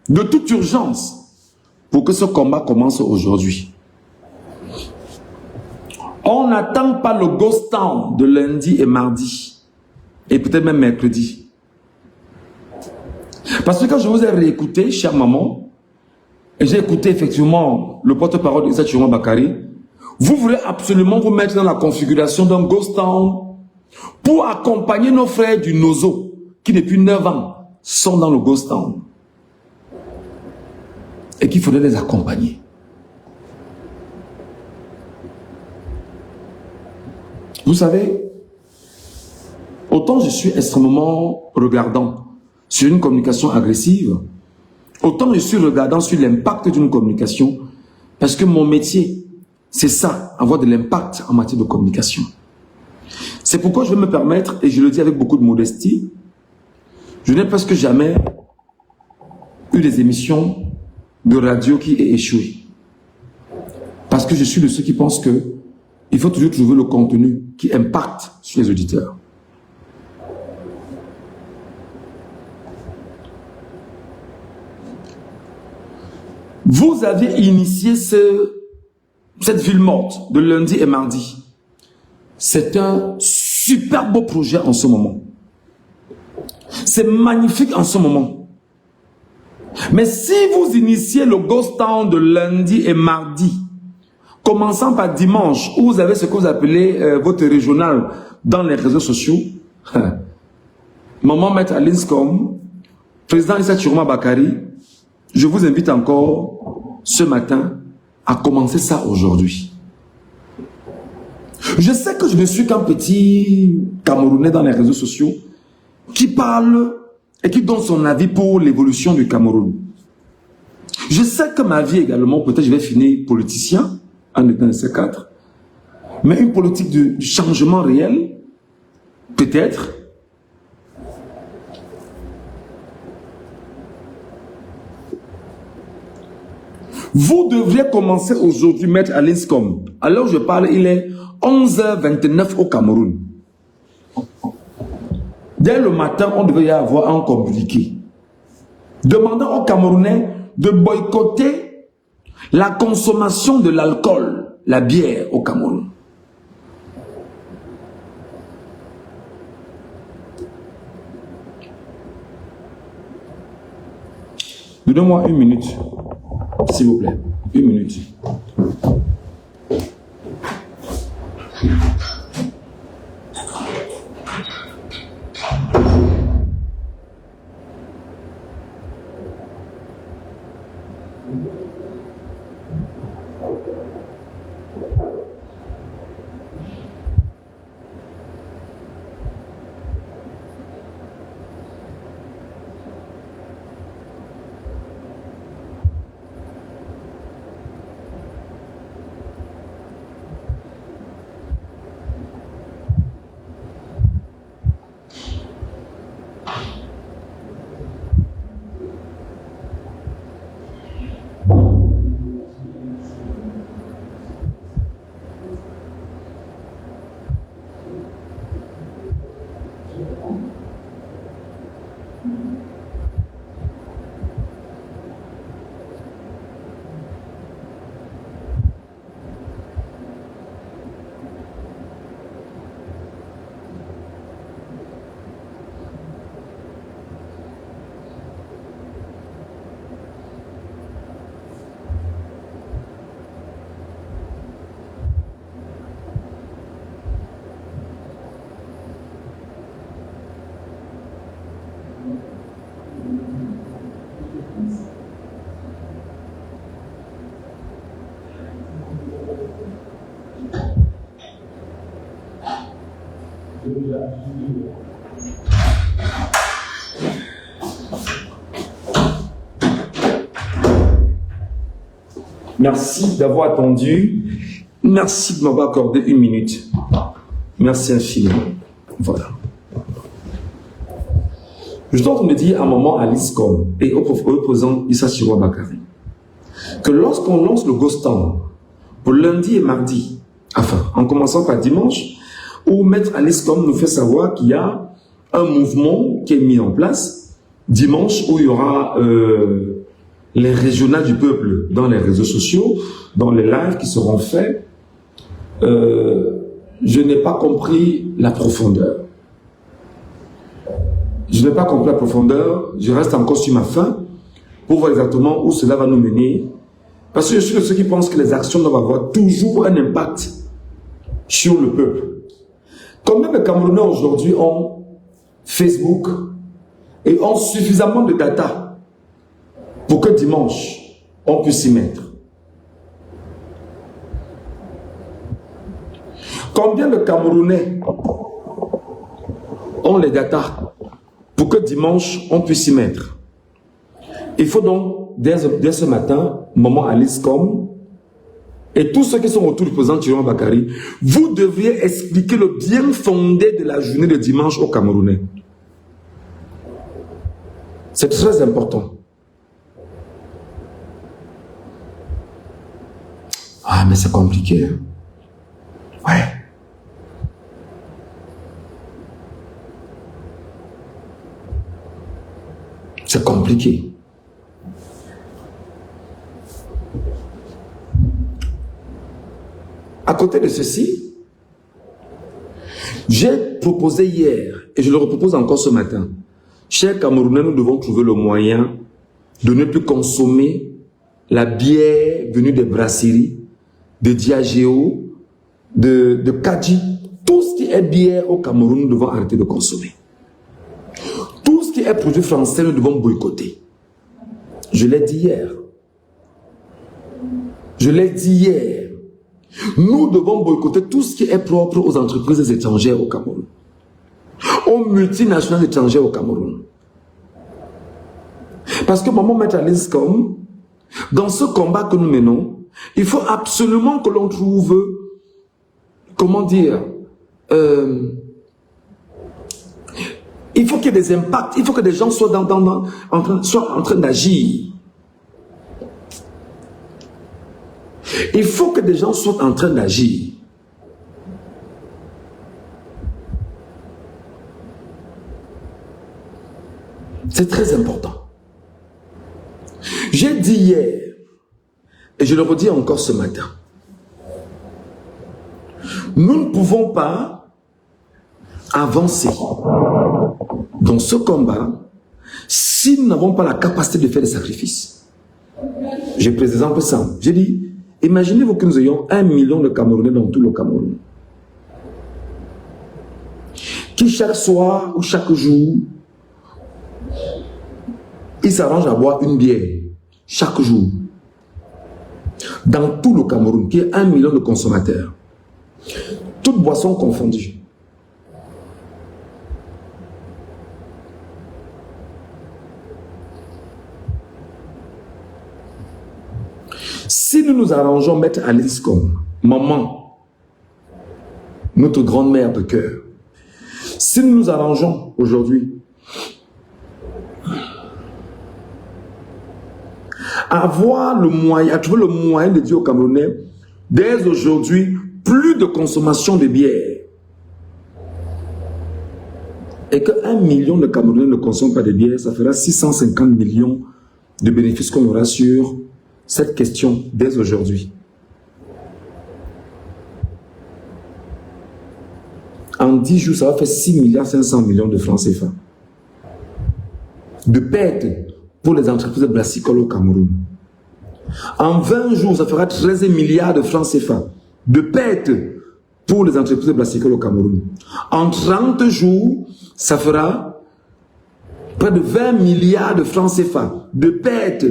S1: de toute urgence pour que ce combat commence aujourd'hui. On n'attend pas le Ghost Town de lundi et mardi, et peut-être même mercredi. Parce que quand je vous ai réécouté, chère maman, et j'ai écouté effectivement le porte-parole d'Issa Chiroma Bakary, vous voulez absolument vous mettre dans la configuration d'un Ghost Town pour accompagner nos frères du Nozo, qui depuis 9 ans sont dans le Ghost Town. Et qu'il faudrait les accompagner. Vous savez, autant je suis extrêmement regardant sur une communication agressive, autant je suis regardant sur l'impact d'une communication, parce que mon métier, c'est ça, avoir de l'impact en matière de communication. C'est pourquoi je vais me permettre, et je le dis avec beaucoup de modestie, je n'ai presque jamais eu des émissions de radio qui aient échoué. Parce que je suis de ceux qui pensent que il faut toujours trouver le contenu qui impacte sur les auditeurs. Vous avez initié cette ville morte de lundi et mardi. C'est un super beau projet en ce moment. C'est magnifique en ce moment. Mais si vous initiez le Ghost Town de lundi et mardi, commençant par dimanche, où vous avez ce que vous appelez votre régional dans les réseaux sociaux, Maman Maître Alice Nkom, président Issa Chiroma Bakary, je vous invite encore ce matin à commencer ça aujourd'hui. Je sais que je ne suis qu'un petit Camerounais dans les réseaux sociaux qui parle et qui donne son avis pour l'évolution du Cameroun. Je sais que ma vie également, peut-être je vais finir politicien, en étant de ces quatre, mais une politique de changement réel, peut-être. Vous devriez commencer aujourd'hui, Maître Alice Nkom. Alors je parle, il est 11h29 au Cameroun. Dès le matin, on devait y avoir un communiqué demandant aux Camerounais de boycotter la consommation de l'alcool, la bière au Cameroun. Donnez-moi une minute, s'il vous plaît. Une minute. Merci d'avoir attendu. Merci de m'avoir accordé 1 minute. Merci infiniment. Voilà. Je dois me dire à un moment à l'ISCOM et au président Issa Sirou Bakary que lorsqu'on lance le Ghostan pour lundi et mardi, enfin, en commençant par dimanche, où Maître à l'ISCOM nous fait savoir qu'il y a un mouvement qui est mis en place dimanche où il y aura les régionales du peuple dans les réseaux sociaux, dans les lives qui seront faits. Je n'ai pas compris la profondeur. Je n'ai pas compris la profondeur. Je reste encore sur ma faim pour voir exactement où cela va nous mener. Parce que je suis de ceux qui pensent que les actions doivent avoir toujours un impact sur le peuple. Combien de Camerounais aujourd'hui ont Facebook et ont suffisamment de data pour que dimanche, on puisse s'y mettre? Combien de Camerounais ont les data pour que dimanche, on puisse s'y mettre? Il faut donc, dès ce matin, moment à l'ISCOM, et tous ceux qui sont autour du président Sirou Bakary, vous devriez expliquer le bien fondé de la journée de dimanche aux Camerounais. C'est très important. Ah, mais c'est compliqué. Ouais. C'est compliqué. À côté de ceci, j'ai proposé hier, et je le repropose encore ce matin, chers Camerounais, nous devons trouver le moyen de ne plus consommer la bière venue des brasseries, de Diageo, de Kadji. Tout ce qui est bière au Cameroun, nous devons arrêter de consommer. Tout ce qui est produit français, nous devons boycotter. Je l'ai dit hier. Je l'ai dit hier. Nous devons boycotter tout ce qui est propre aux entreprises étrangères au Cameroun, aux multinationales étrangères au Cameroun. Parce que maman Maître à l'ISCOM, dans ce combat que nous menons, il faut absolument que l'on trouve, comment dire, il faut qu'il y ait des impacts, il faut que des gens soient en train d'agir. Il faut que des gens soient en train d'agir. C'est très important. J'ai dit hier, et je le redis encore ce matin, nous ne pouvons pas avancer dans ce combat si nous n'avons pas la capacité de faire des sacrifices. J'ai pris exemple ça. J'ai dit, imaginez-vous que nous ayons 1 million de Camerounais dans tout le Cameroun, qui chaque soir ou chaque jour, ils s'arrangent à boire une bière chaque jour. Dans tout le Cameroun, qui est 1 million de consommateurs, toutes boissons confondues. Si nous nous arrangeons, mettre à l'ISCOM, maman, notre grand-mère de cœur, si nous nous arrangeons aujourd'hui à avoir le moyen, à trouver le moyen de dire aux Camerounais, dès aujourd'hui, plus de consommation de bière, et que 1 million de Camerounais ne consomment pas de bière, ça fera 650 millions de bénéfices qu'on aura sur cette question dès aujourd'hui. En 10 jours, ça va faire 6,5 milliards de francs CFA. De pertes pour les entreprises brassicoles au Cameroun. En 20 jours, ça fera 13 milliards de francs CFA. De pertes pour les entreprises brassicoles au Cameroun. En 30 jours, ça fera près de 20 milliards de francs CFA. De pertes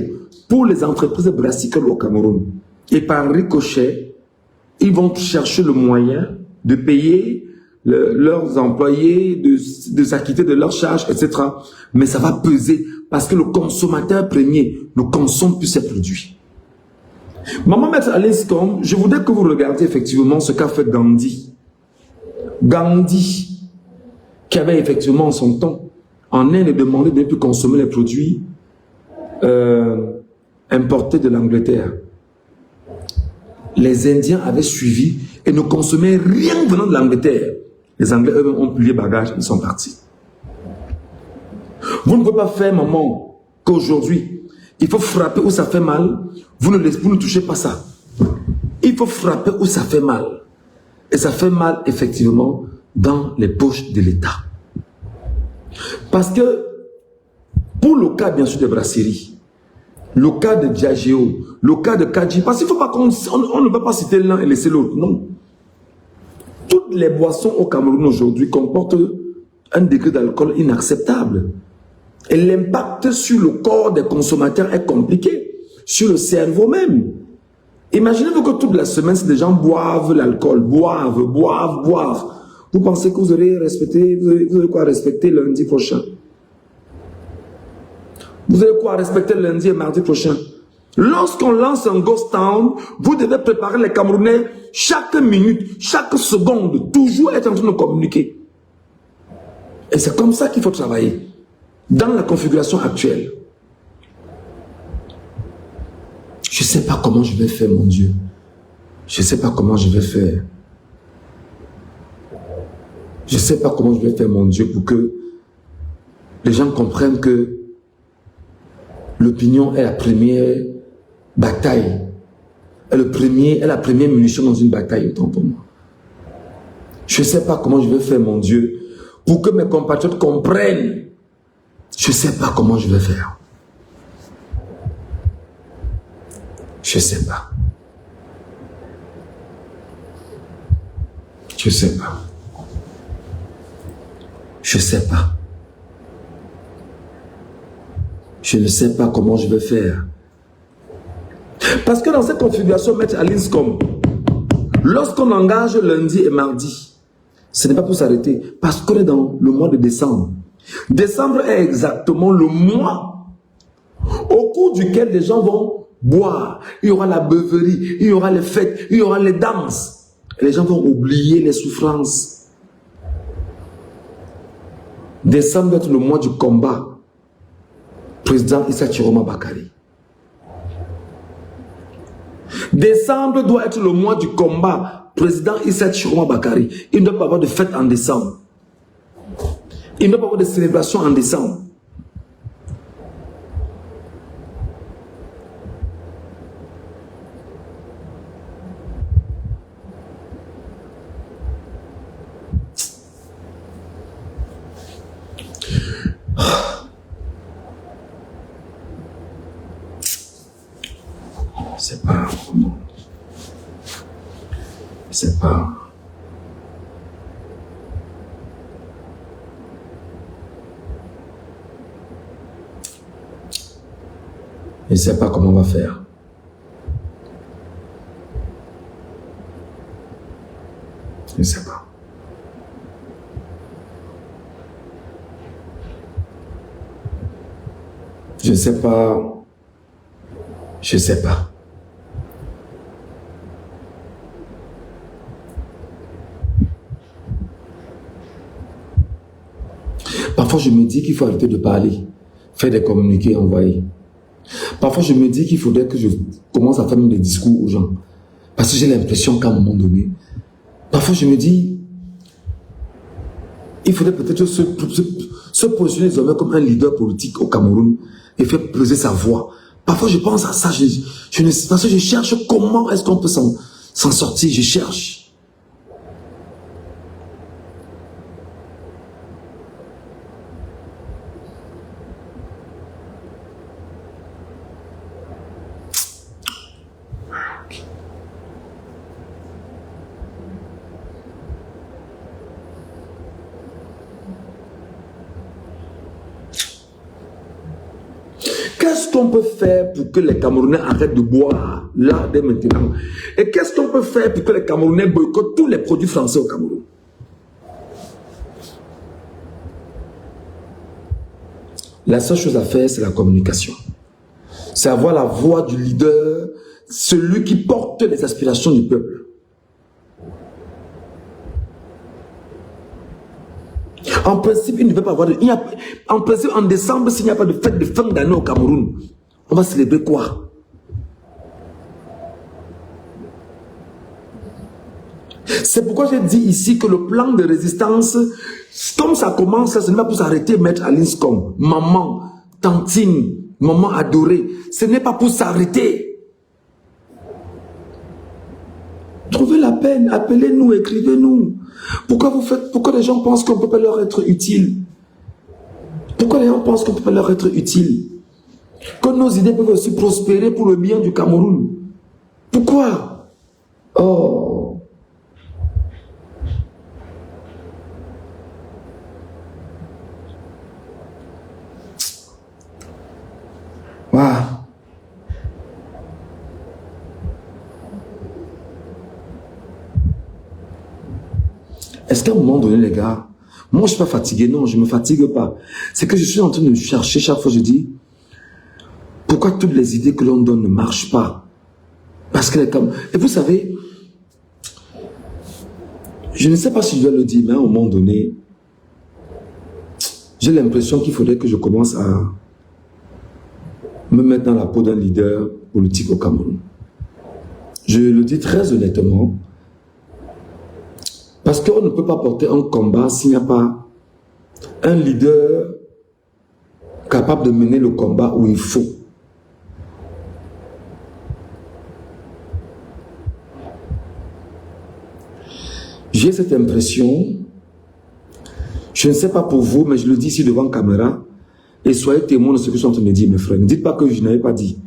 S1: pour les entreprises brassicoles au Cameroun. Et par ricochet, ils vont chercher le moyen de payer leurs employés de s'acquitter de leurs charges, etc. Mais ça va peser parce que le consommateur premier ne consomme plus ces produits. Maman Maître Alice Combes, je voudrais que vous regardiez effectivement ce qu'a fait Gandhi. Gandhi, qui avait effectivement son temps en Inde demandé de ne plus consommer les produits importés de l'Angleterre. Les Indiens avaient suivi et ne consommaient rien venant de l'Angleterre. Les Anglais eux-mêmes ont plié bagages, ils sont partis. Vous ne pouvez pas faire, maman, qu'aujourd'hui, il faut frapper où ça fait mal. Vous ne touchez pas ça. Il faut frapper où ça fait mal. Et ça fait mal, effectivement, dans les poches de l'État. Parce que, pour le cas, bien sûr, de brasserie, le cas de Diageo, le cas de Kadji, parce qu'il ne faut pas qu'on ne va pas citer l'un et laisser l'autre, non. Toutes les boissons au Cameroun aujourd'hui comportent un degré d'alcool inacceptable. Et l'impact sur le corps des consommateurs est compliqué, sur le cerveau même. Imaginez-vous que toute la semaine, si des gens boivent l'alcool, boivent. Vous pensez que vous aurez respecté, vous aurez quoi respecter lundi prochain? Vous avez quoi respecter lundi et mardi prochain? Lorsqu'on lance un Ghost Town, vous devez préparer les Camerounais chaque minute, chaque seconde, toujours être en train de communiquer. Et c'est comme ça qu'il faut travailler, dans la configuration actuelle. Je ne sais pas comment je vais faire, mon Dieu. Je ne sais pas comment je vais faire. Je ne sais pas comment je vais faire, mon Dieu, pour que les gens comprennent que l'opinion est la première bataille. Est la première munition dans une bataille, autant pour moi. Je ne sais pas comment je vais faire, mon Dieu, pour que mes compatriotes comprennent. Je ne sais pas comment je vais faire. Je ne sais pas. Je ne sais pas. Je ne sais pas. Je ne sais pas comment je vais faire. Parce que dans cette configuration, Maître Alice Combes, lorsqu'on engage lundi et mardi, ce n'est pas pour s'arrêter, parce qu'on est dans le mois de décembre. Décembre est exactement le mois au cours duquel les gens vont boire. Il y aura la beuverie, il y aura les fêtes, il y aura les danses. Et les gens vont oublier les souffrances. Décembre va être le mois du combat. Président Issa Chiroma Bakari. Décembre doit être le mois du combat. Président Issa Chiroma Bakari. Il ne doit pas avoir de fête en décembre. Il ne doit pas avoir de célébration en décembre. C'est pas... C'est pas... Je ne sais pas comment on va faire. Je ne sais pas. Je ne sais pas. Je ne sais pas. Parfois, je me dis qu'il faut arrêter de parler, faire des communiqués, envoyer. Parfois, je me dis qu'il faudrait que je commence à faire des discours aux gens. Parce que j'ai l'impression qu'à un moment donné, parfois je me dis, il faudrait peut-être se positionner désormais comme un leader politique au Cameroun et faire peser sa voix. Parfois, je pense à ça, parce que je cherche comment est-ce qu'on peut s'en sortir, je cherche. Qu'est-ce qu'on peut faire pour que les Camerounais arrêtent de boire, là, dès maintenant? Et qu'est-ce qu'on peut faire pour que les Camerounais boycottent tous les produits français au Cameroun? La seule chose à faire, c'est la communication. C'est avoir la voix du leader, celui qui porte les aspirations du peuple. En principe, il ne peut pas avoir de... en principe, en décembre, s'il n'y a pas de fête de fin d'année au Cameroun, on va célébrer quoi? C'est pourquoi j'ai dit ici que le plan de résistance, comme ça commence, ce n'est pas pour s'arrêter, maître Alinscom, maman, tantine, maman adorée. Ce n'est pas pour s'arrêter. Trouvez la peine, appelez-nous, écrivez-nous. Pourquoi les gens pensent qu'on ne peut pas leur être utile? Pourquoi les gens pensent qu'on ne peut pas leur être utile? Que nos idées peuvent aussi prospérer pour le bien du Cameroun. Pourquoi? Oh. Wow. Est-ce qu'à un moment donné, les gars, moi je ne suis pas fatigué, non, je ne me fatigue pas. C'est que je suis en train de chercher chaque fois, je dis, pourquoi toutes les idées que l'on donne ne marchent pas? Parce que et vous savez, je ne sais pas si je dois le dire, mais à un moment donné, j'ai l'impression qu'il faudrait que je commence à me mettre dans la peau d'un leader politique au Cameroun. Je le dis très honnêtement, parce qu'on ne peut pas porter un combat s'il n'y a pas un leader capable de mener le combat où il faut. J'ai cette impression, je ne sais pas pour vous, mais je le dis ici devant caméra, et soyez témoins de ce que je suis en train de dire, mes frères. Ne dites pas que je n'avais pas dit.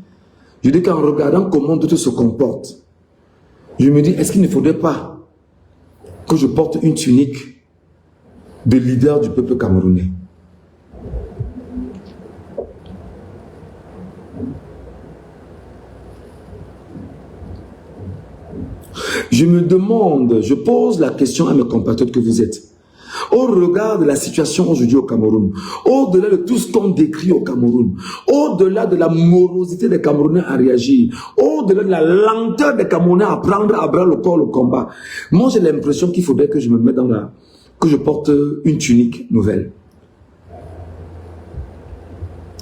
S1: Je dis qu'en regardant comment d'autres se comportent, je me dis, est-ce qu'il ne faudrait pas que je porte une tunique de leader du peuple camerounais? Je me demande, je pose la question à mes compatriotes que vous êtes. Au regard de la situation aujourd'hui au Cameroun, au-delà de tout ce qu'on décrit au Cameroun, au-delà de la morosité des Camerounais à réagir, au-delà de la lenteur des Camerounais à prendre à bras le corps le combat, moi j'ai l'impression qu'il faudrait que je me mette dans que je porte une tunique nouvelle.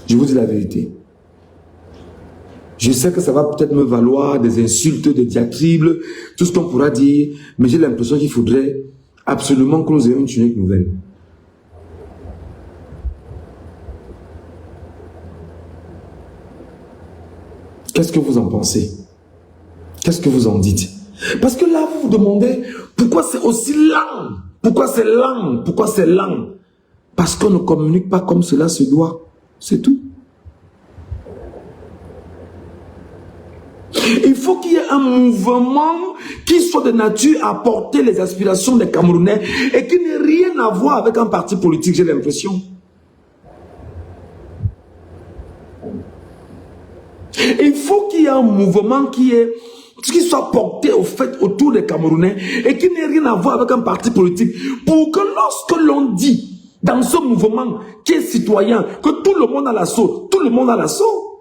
S1: Je vous dis la vérité. Je sais que ça va peut-être me valoir des insultes, des diatribes, tout ce qu'on pourra dire, mais j'ai l'impression qu'il faudrait absolument que nous ayons une tunique nouvelle. Qu'est-ce que vous en pensez? Qu'est-ce que vous en dites? Parce que là, vous vous demandez pourquoi c'est aussi lent. Pourquoi c'est lent? Pourquoi c'est lent? Parce qu'on ne communique pas comme cela se doit. C'est tout. Il faut qu'il y ait un mouvement qui soit de nature à porter les aspirations des Camerounais et qui n'ait rien à voir avec un parti politique, j'ai l'impression. Il faut qu'il y ait un mouvement qui soit porté au fait autour des Camerounais et qui n'ait rien à voir avec un parti politique pour que lorsque l'on dit dans ce mouvement qui est citoyen, que tout le monde a l'assaut, tout le monde a l'assaut.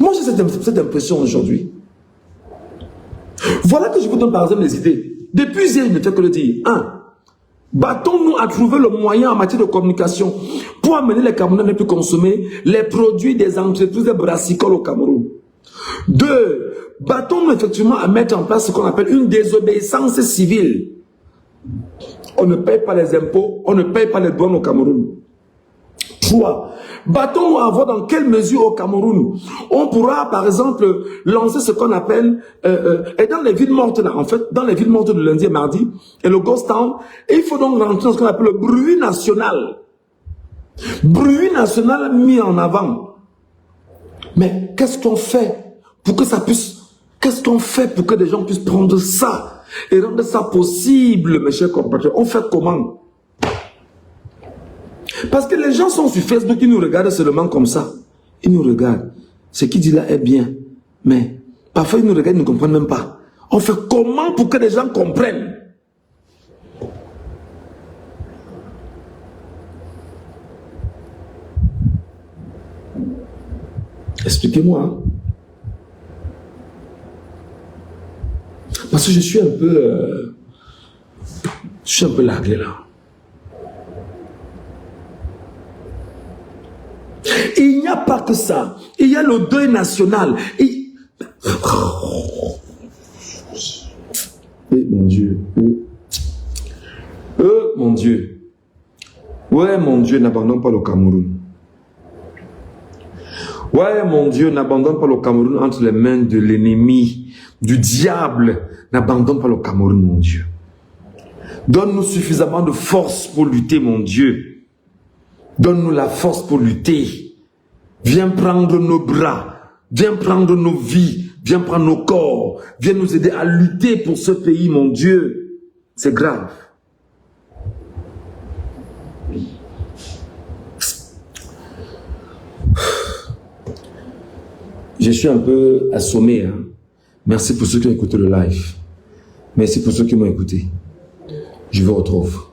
S1: Moi, j'ai cette impression aujourd'hui. Voilà que je vous donne par exemple les idées. Depuis hier, je ne fais que le dire. 1. Battons-nous à trouver le moyen en matière de communication pour amener les Camerounais à ne plus consommer les produits des entreprises brassicoles au Cameroun. 2. Battons-nous effectivement à mettre en place ce qu'on appelle une désobéissance civile. On ne paye pas les impôts, on ne paye pas les douanes au Cameroun. 3. Battons-nous à voir dans quelle mesure au Cameroun on pourra par exemple lancer ce qu'on appelle et dans les villes mortes là, en fait dans les villes mortes de lundi et mardi et le Ghost Town, il faut donc rentrer dans ce qu'on appelle le bruit national mis en avant. Mais qu'est-ce qu'on fait pour que ça puisse, qu'est-ce qu'on fait pour que des gens puissent prendre ça et rendre ça possible, mes chers compatriotes? On fait comment? Parce que les gens sont sur Facebook, ils nous regardent seulement comme ça. Ils nous regardent. Ce qu'il dit là est bien. Mais parfois, ils nous regardent, ils ne comprennent même pas. On fait comment pour que les gens comprennent? Expliquez-moi. Hein. Parce que je suis un peu largué là. Et il n'y a pas que ça. Il y a le deuil national. Et... mon Dieu. Mon Dieu. Ouais, mon Dieu, n'abandonne pas le Cameroun. Ouais, mon Dieu, n'abandonne pas le Cameroun entre les mains de l'ennemi, du diable. N'abandonne pas le Cameroun, mon Dieu. Donne-nous suffisamment de force pour lutter, mon Dieu. Donne-nous la force pour lutter. Viens prendre nos bras. Viens prendre nos vies. Viens prendre nos corps. Viens nous aider à lutter pour ce pays, mon Dieu. C'est grave. Je suis un peu assommé. Hein? Merci pour ceux qui ont écouté le live. Merci pour ceux qui m'ont écouté. Je vous retrouve.